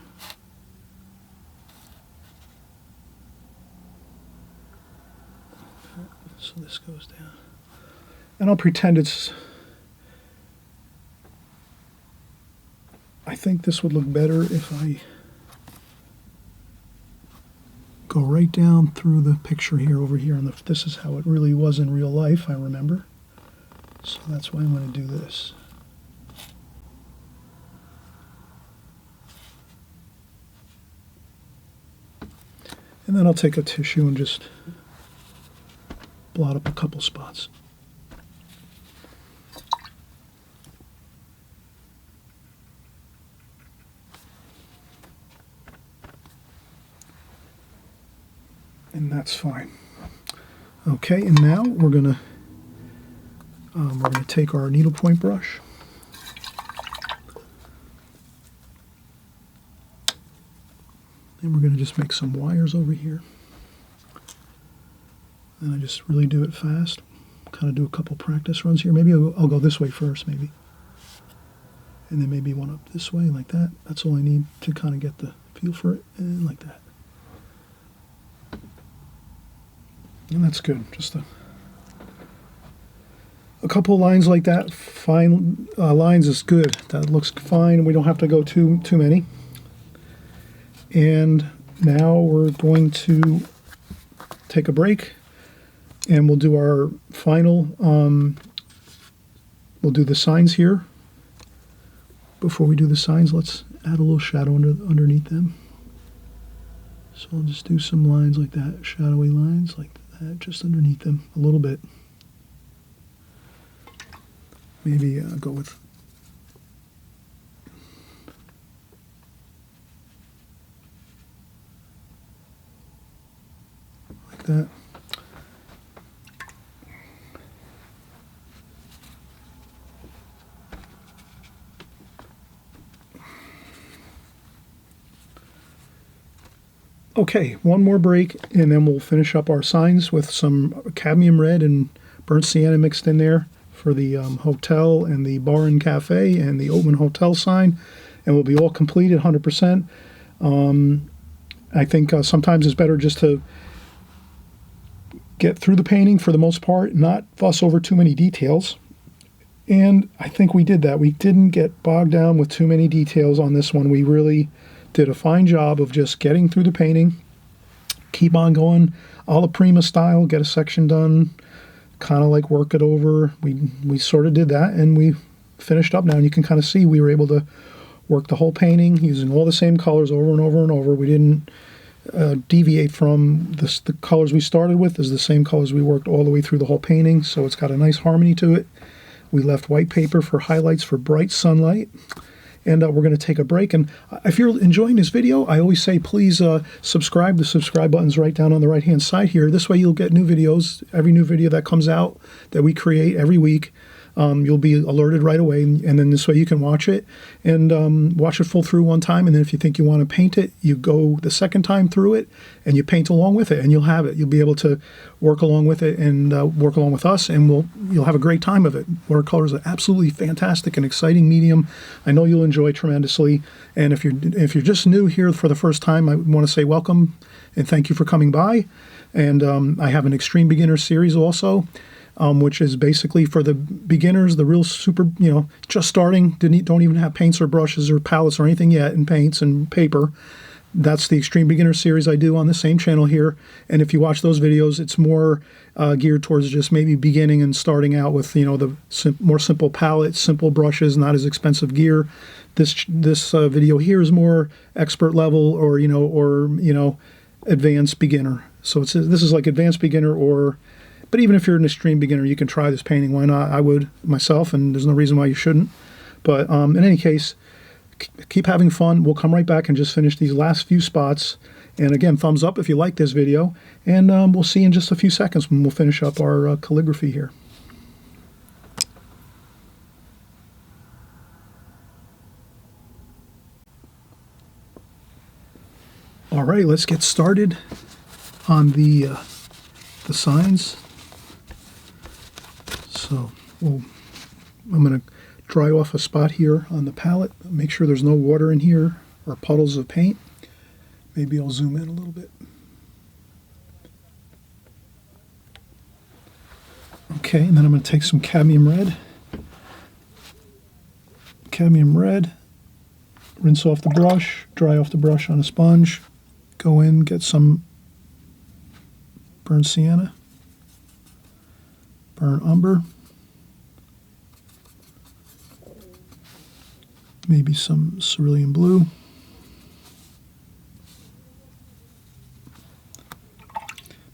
So this goes down. And I'll pretend I think this would look better if I go right down through the picture here over here. And this is how it really was in real life, I remember. So that's why I'm going to do this. And then I'll take a tissue and just blot up a couple spots. and that's fine. Okay, and now we're gonna take our needlepoint brush, and we're gonna just make some wires over here. And I just really do it fast. Kind of do a couple practice runs here. Maybe I'll go this way first, maybe. And then maybe one up this way, like that. That's all I need to kind of get the feel for it, and like that. And that's good. Just a couple of lines like that. Fine lines is good. That looks fine. We don't have to go too many. And now we're going to take a break. And we'll do our final, we'll do the signs here. Before we do the signs, let's add a little shadow underneath them. So I'll just do some lines like that, shadowy lines like that, just underneath them a little bit. Maybe go with like that. Okay, one more break, and then we'll finish up our signs with some cadmium red and burnt sienna mixed in there for the hotel and the bar and cafe and the Oatman Hotel sign, and we'll be all completed 100%. I think sometimes it's better just to get through the painting for the most part, not fuss over too many details. And I think we did that. We didn't get bogged down with too many details on this one. We really did a fine job of just getting through the painting, keep on going, alla prima style, get a section done, kind of like work it over. We sort of did that, and we finished up now, and you can kind of see we were able to work the whole painting using all the same colors over and over and over. We didn't deviate from the colors we started with. Is the same colors we worked all the way through the whole painting, so it's got a nice harmony to it. We left white paper for highlights for bright sunlight. And we're going to take a break. And if you're enjoying this video, I always say please subscribe. The subscribe button's right down on the right-hand side here. This way you'll get new videos. Every new video that comes out that we create every week, you'll be alerted right away. And then this way you can watch it and watch it full through one time. And then if you think you want to paint it, you go the second time through it and you paint along with it, and you'll have it. You'll be able to work along with it and work along with us, and you'll have a great time of it. Watercolor is an absolutely fantastic and exciting medium. I know you'll enjoy tremendously. And if you're just new here for the first time, I want to say welcome and thank you for coming by. And I have an Extreme Beginner series also, which is basically for the beginners, the real super, just starting, don't even have paints or brushes or palettes or anything yet, and paints and paper. That's the Extreme Beginner series I do on the same channel here. And if you watch those videos, it's more geared towards just maybe beginning and starting out with, the more simple palettes, simple brushes, not as expensive gear. This video here is more expert level or advanced beginner. So this is like advanced beginner but even if you're an extreme beginner, you can try this painting. Why not? I would myself, and there's no reason why you shouldn't. But in any case, keep having fun. We'll come right back and just finish these last few spots. And again, thumbs up if you like this video. And we'll see you in just a few seconds when we'll finish up our calligraphy here. All right, let's get started on the signs. So I'm going to dry off a spot here on the palette. Make sure there's no water in here or puddles of paint. Maybe I'll zoom in a little bit. Okay, and then I'm going to take some cadmium red. Rinse off the brush, dry off the brush on a sponge. Go in, get some burnt sienna, burnt umber, maybe some cerulean blue.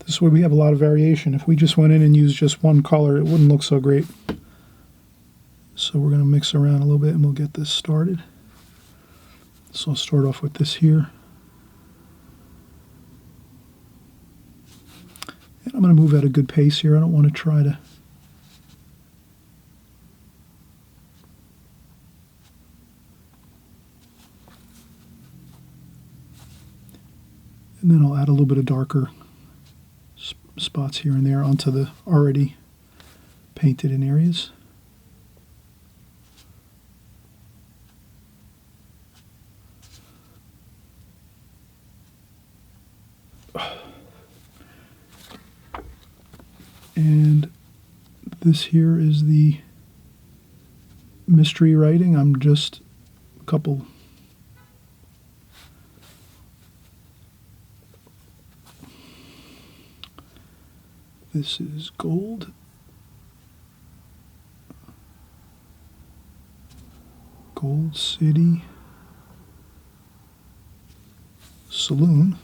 This way we have a lot of variation. If we just went in and used just one color, it wouldn't look so great. So we're going to mix around a little bit and we'll get this started. So I'll start off with this here. And I'm going to move at a good pace here. I don't want to try to and then I'll add a little bit of darker spots here and there onto the already painted in areas. And this here is the mystery writing. I'm just a couple this is gold. Gold City Salloon.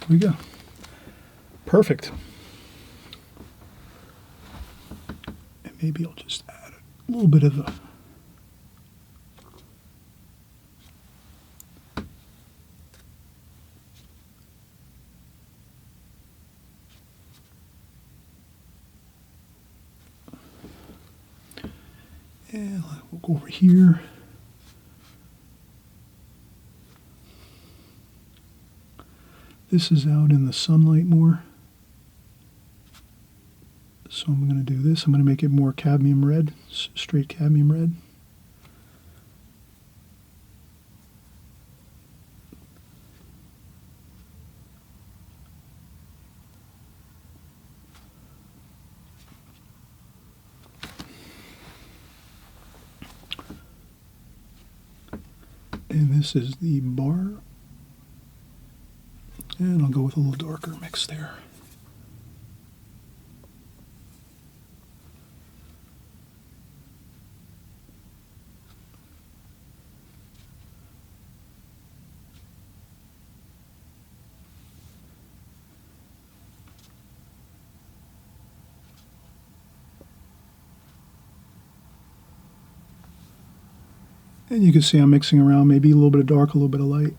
There we go. Perfect. And maybe I'll just add a little bit of a and we'll go over here. This is out in the sunlight more. So I'm going to do this. I'm going to make it more cadmium red, straight cadmium red. And this is the bar. And I'll go with a little darker mix there. And you can see I'm mixing around, maybe a little bit of dark, a little bit of light.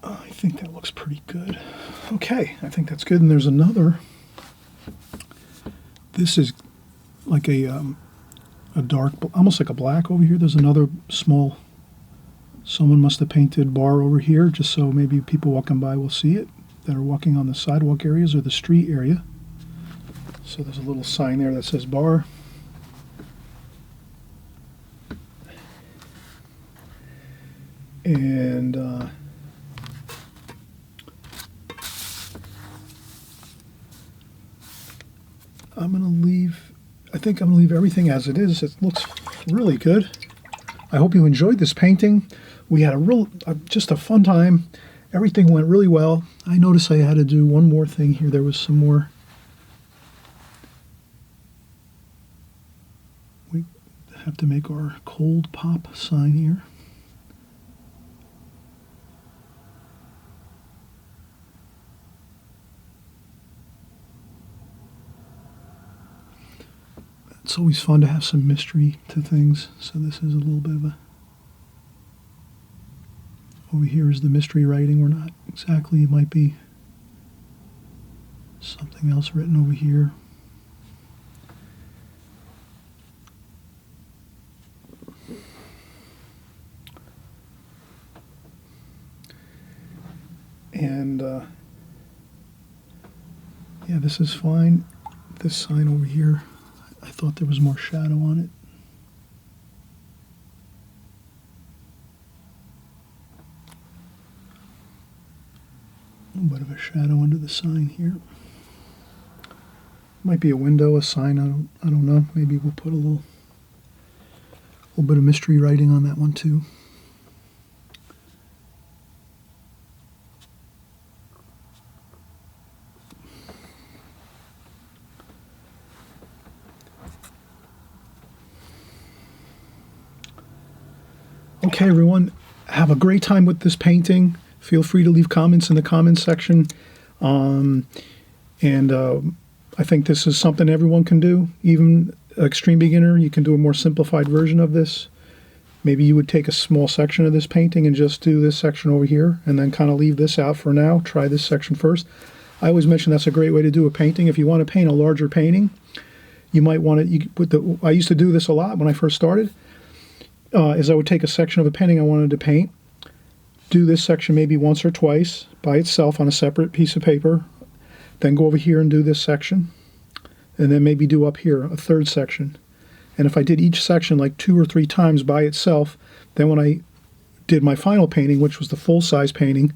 I think that looks pretty good. Okay, I think that's good. And there's another. This is like a dark, almost like a black over here. There's another small, someone must have painted bar over here, just so maybe people walking by will see it, that are walking on the sidewalk areas or the street area. So there's a little sign there that says bar. And I'm going to leave, I think I'm going to leave everything as it is. It looks really good. I hope you enjoyed this painting. We had just a fun time. Everything went really well. I noticed I had to do one more thing here. There was some more. We have to make our cold pop sign here. It's always fun to have some mystery to things, so this is a little bit of a... Over here is the mystery writing. We're not exactly, it might be something else written over here. And yeah, this is fine. This sign over here, I thought there was more shadow on it. A little bit of a shadow under the sign here. Might be a window, a sign, I don't know. Maybe we'll put a little bit of mystery writing on that one too. Okay, everyone, have a great time with this painting. Feel free to leave comments in the comments section. I think this is something everyone can do. Even extreme beginner, you can do a more simplified version of this. Maybe you would take a small section of this painting and just do this section over here and then kind of leave this out for now. Try this section first. I always mention that's a great way to do a painting. If you want to paint a larger painting, you might want to, I used to do this a lot when I first started, is I would take a section of a painting I wanted to paint, do this section maybe once or twice by itself on a separate piece of paper, then go over here and do this section, and then maybe do up here a third section. And if I did each section like 2 or 3 times by itself, then when I did my final painting, which was the full-size painting,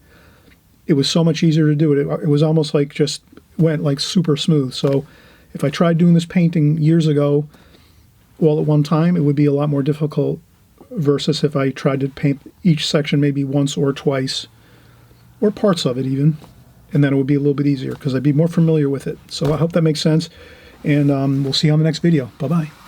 it was so much easier to do it. It was almost like just went like super smooth. So if I tried doing this painting years ago all at one time, it would be a lot more difficult versus if I tried to paint each section maybe once or twice, or parts of it even, and then it would be a little bit easier because I'd be more familiar with it. So I hope that makes sense, and we'll see you on the next video. Bye-bye.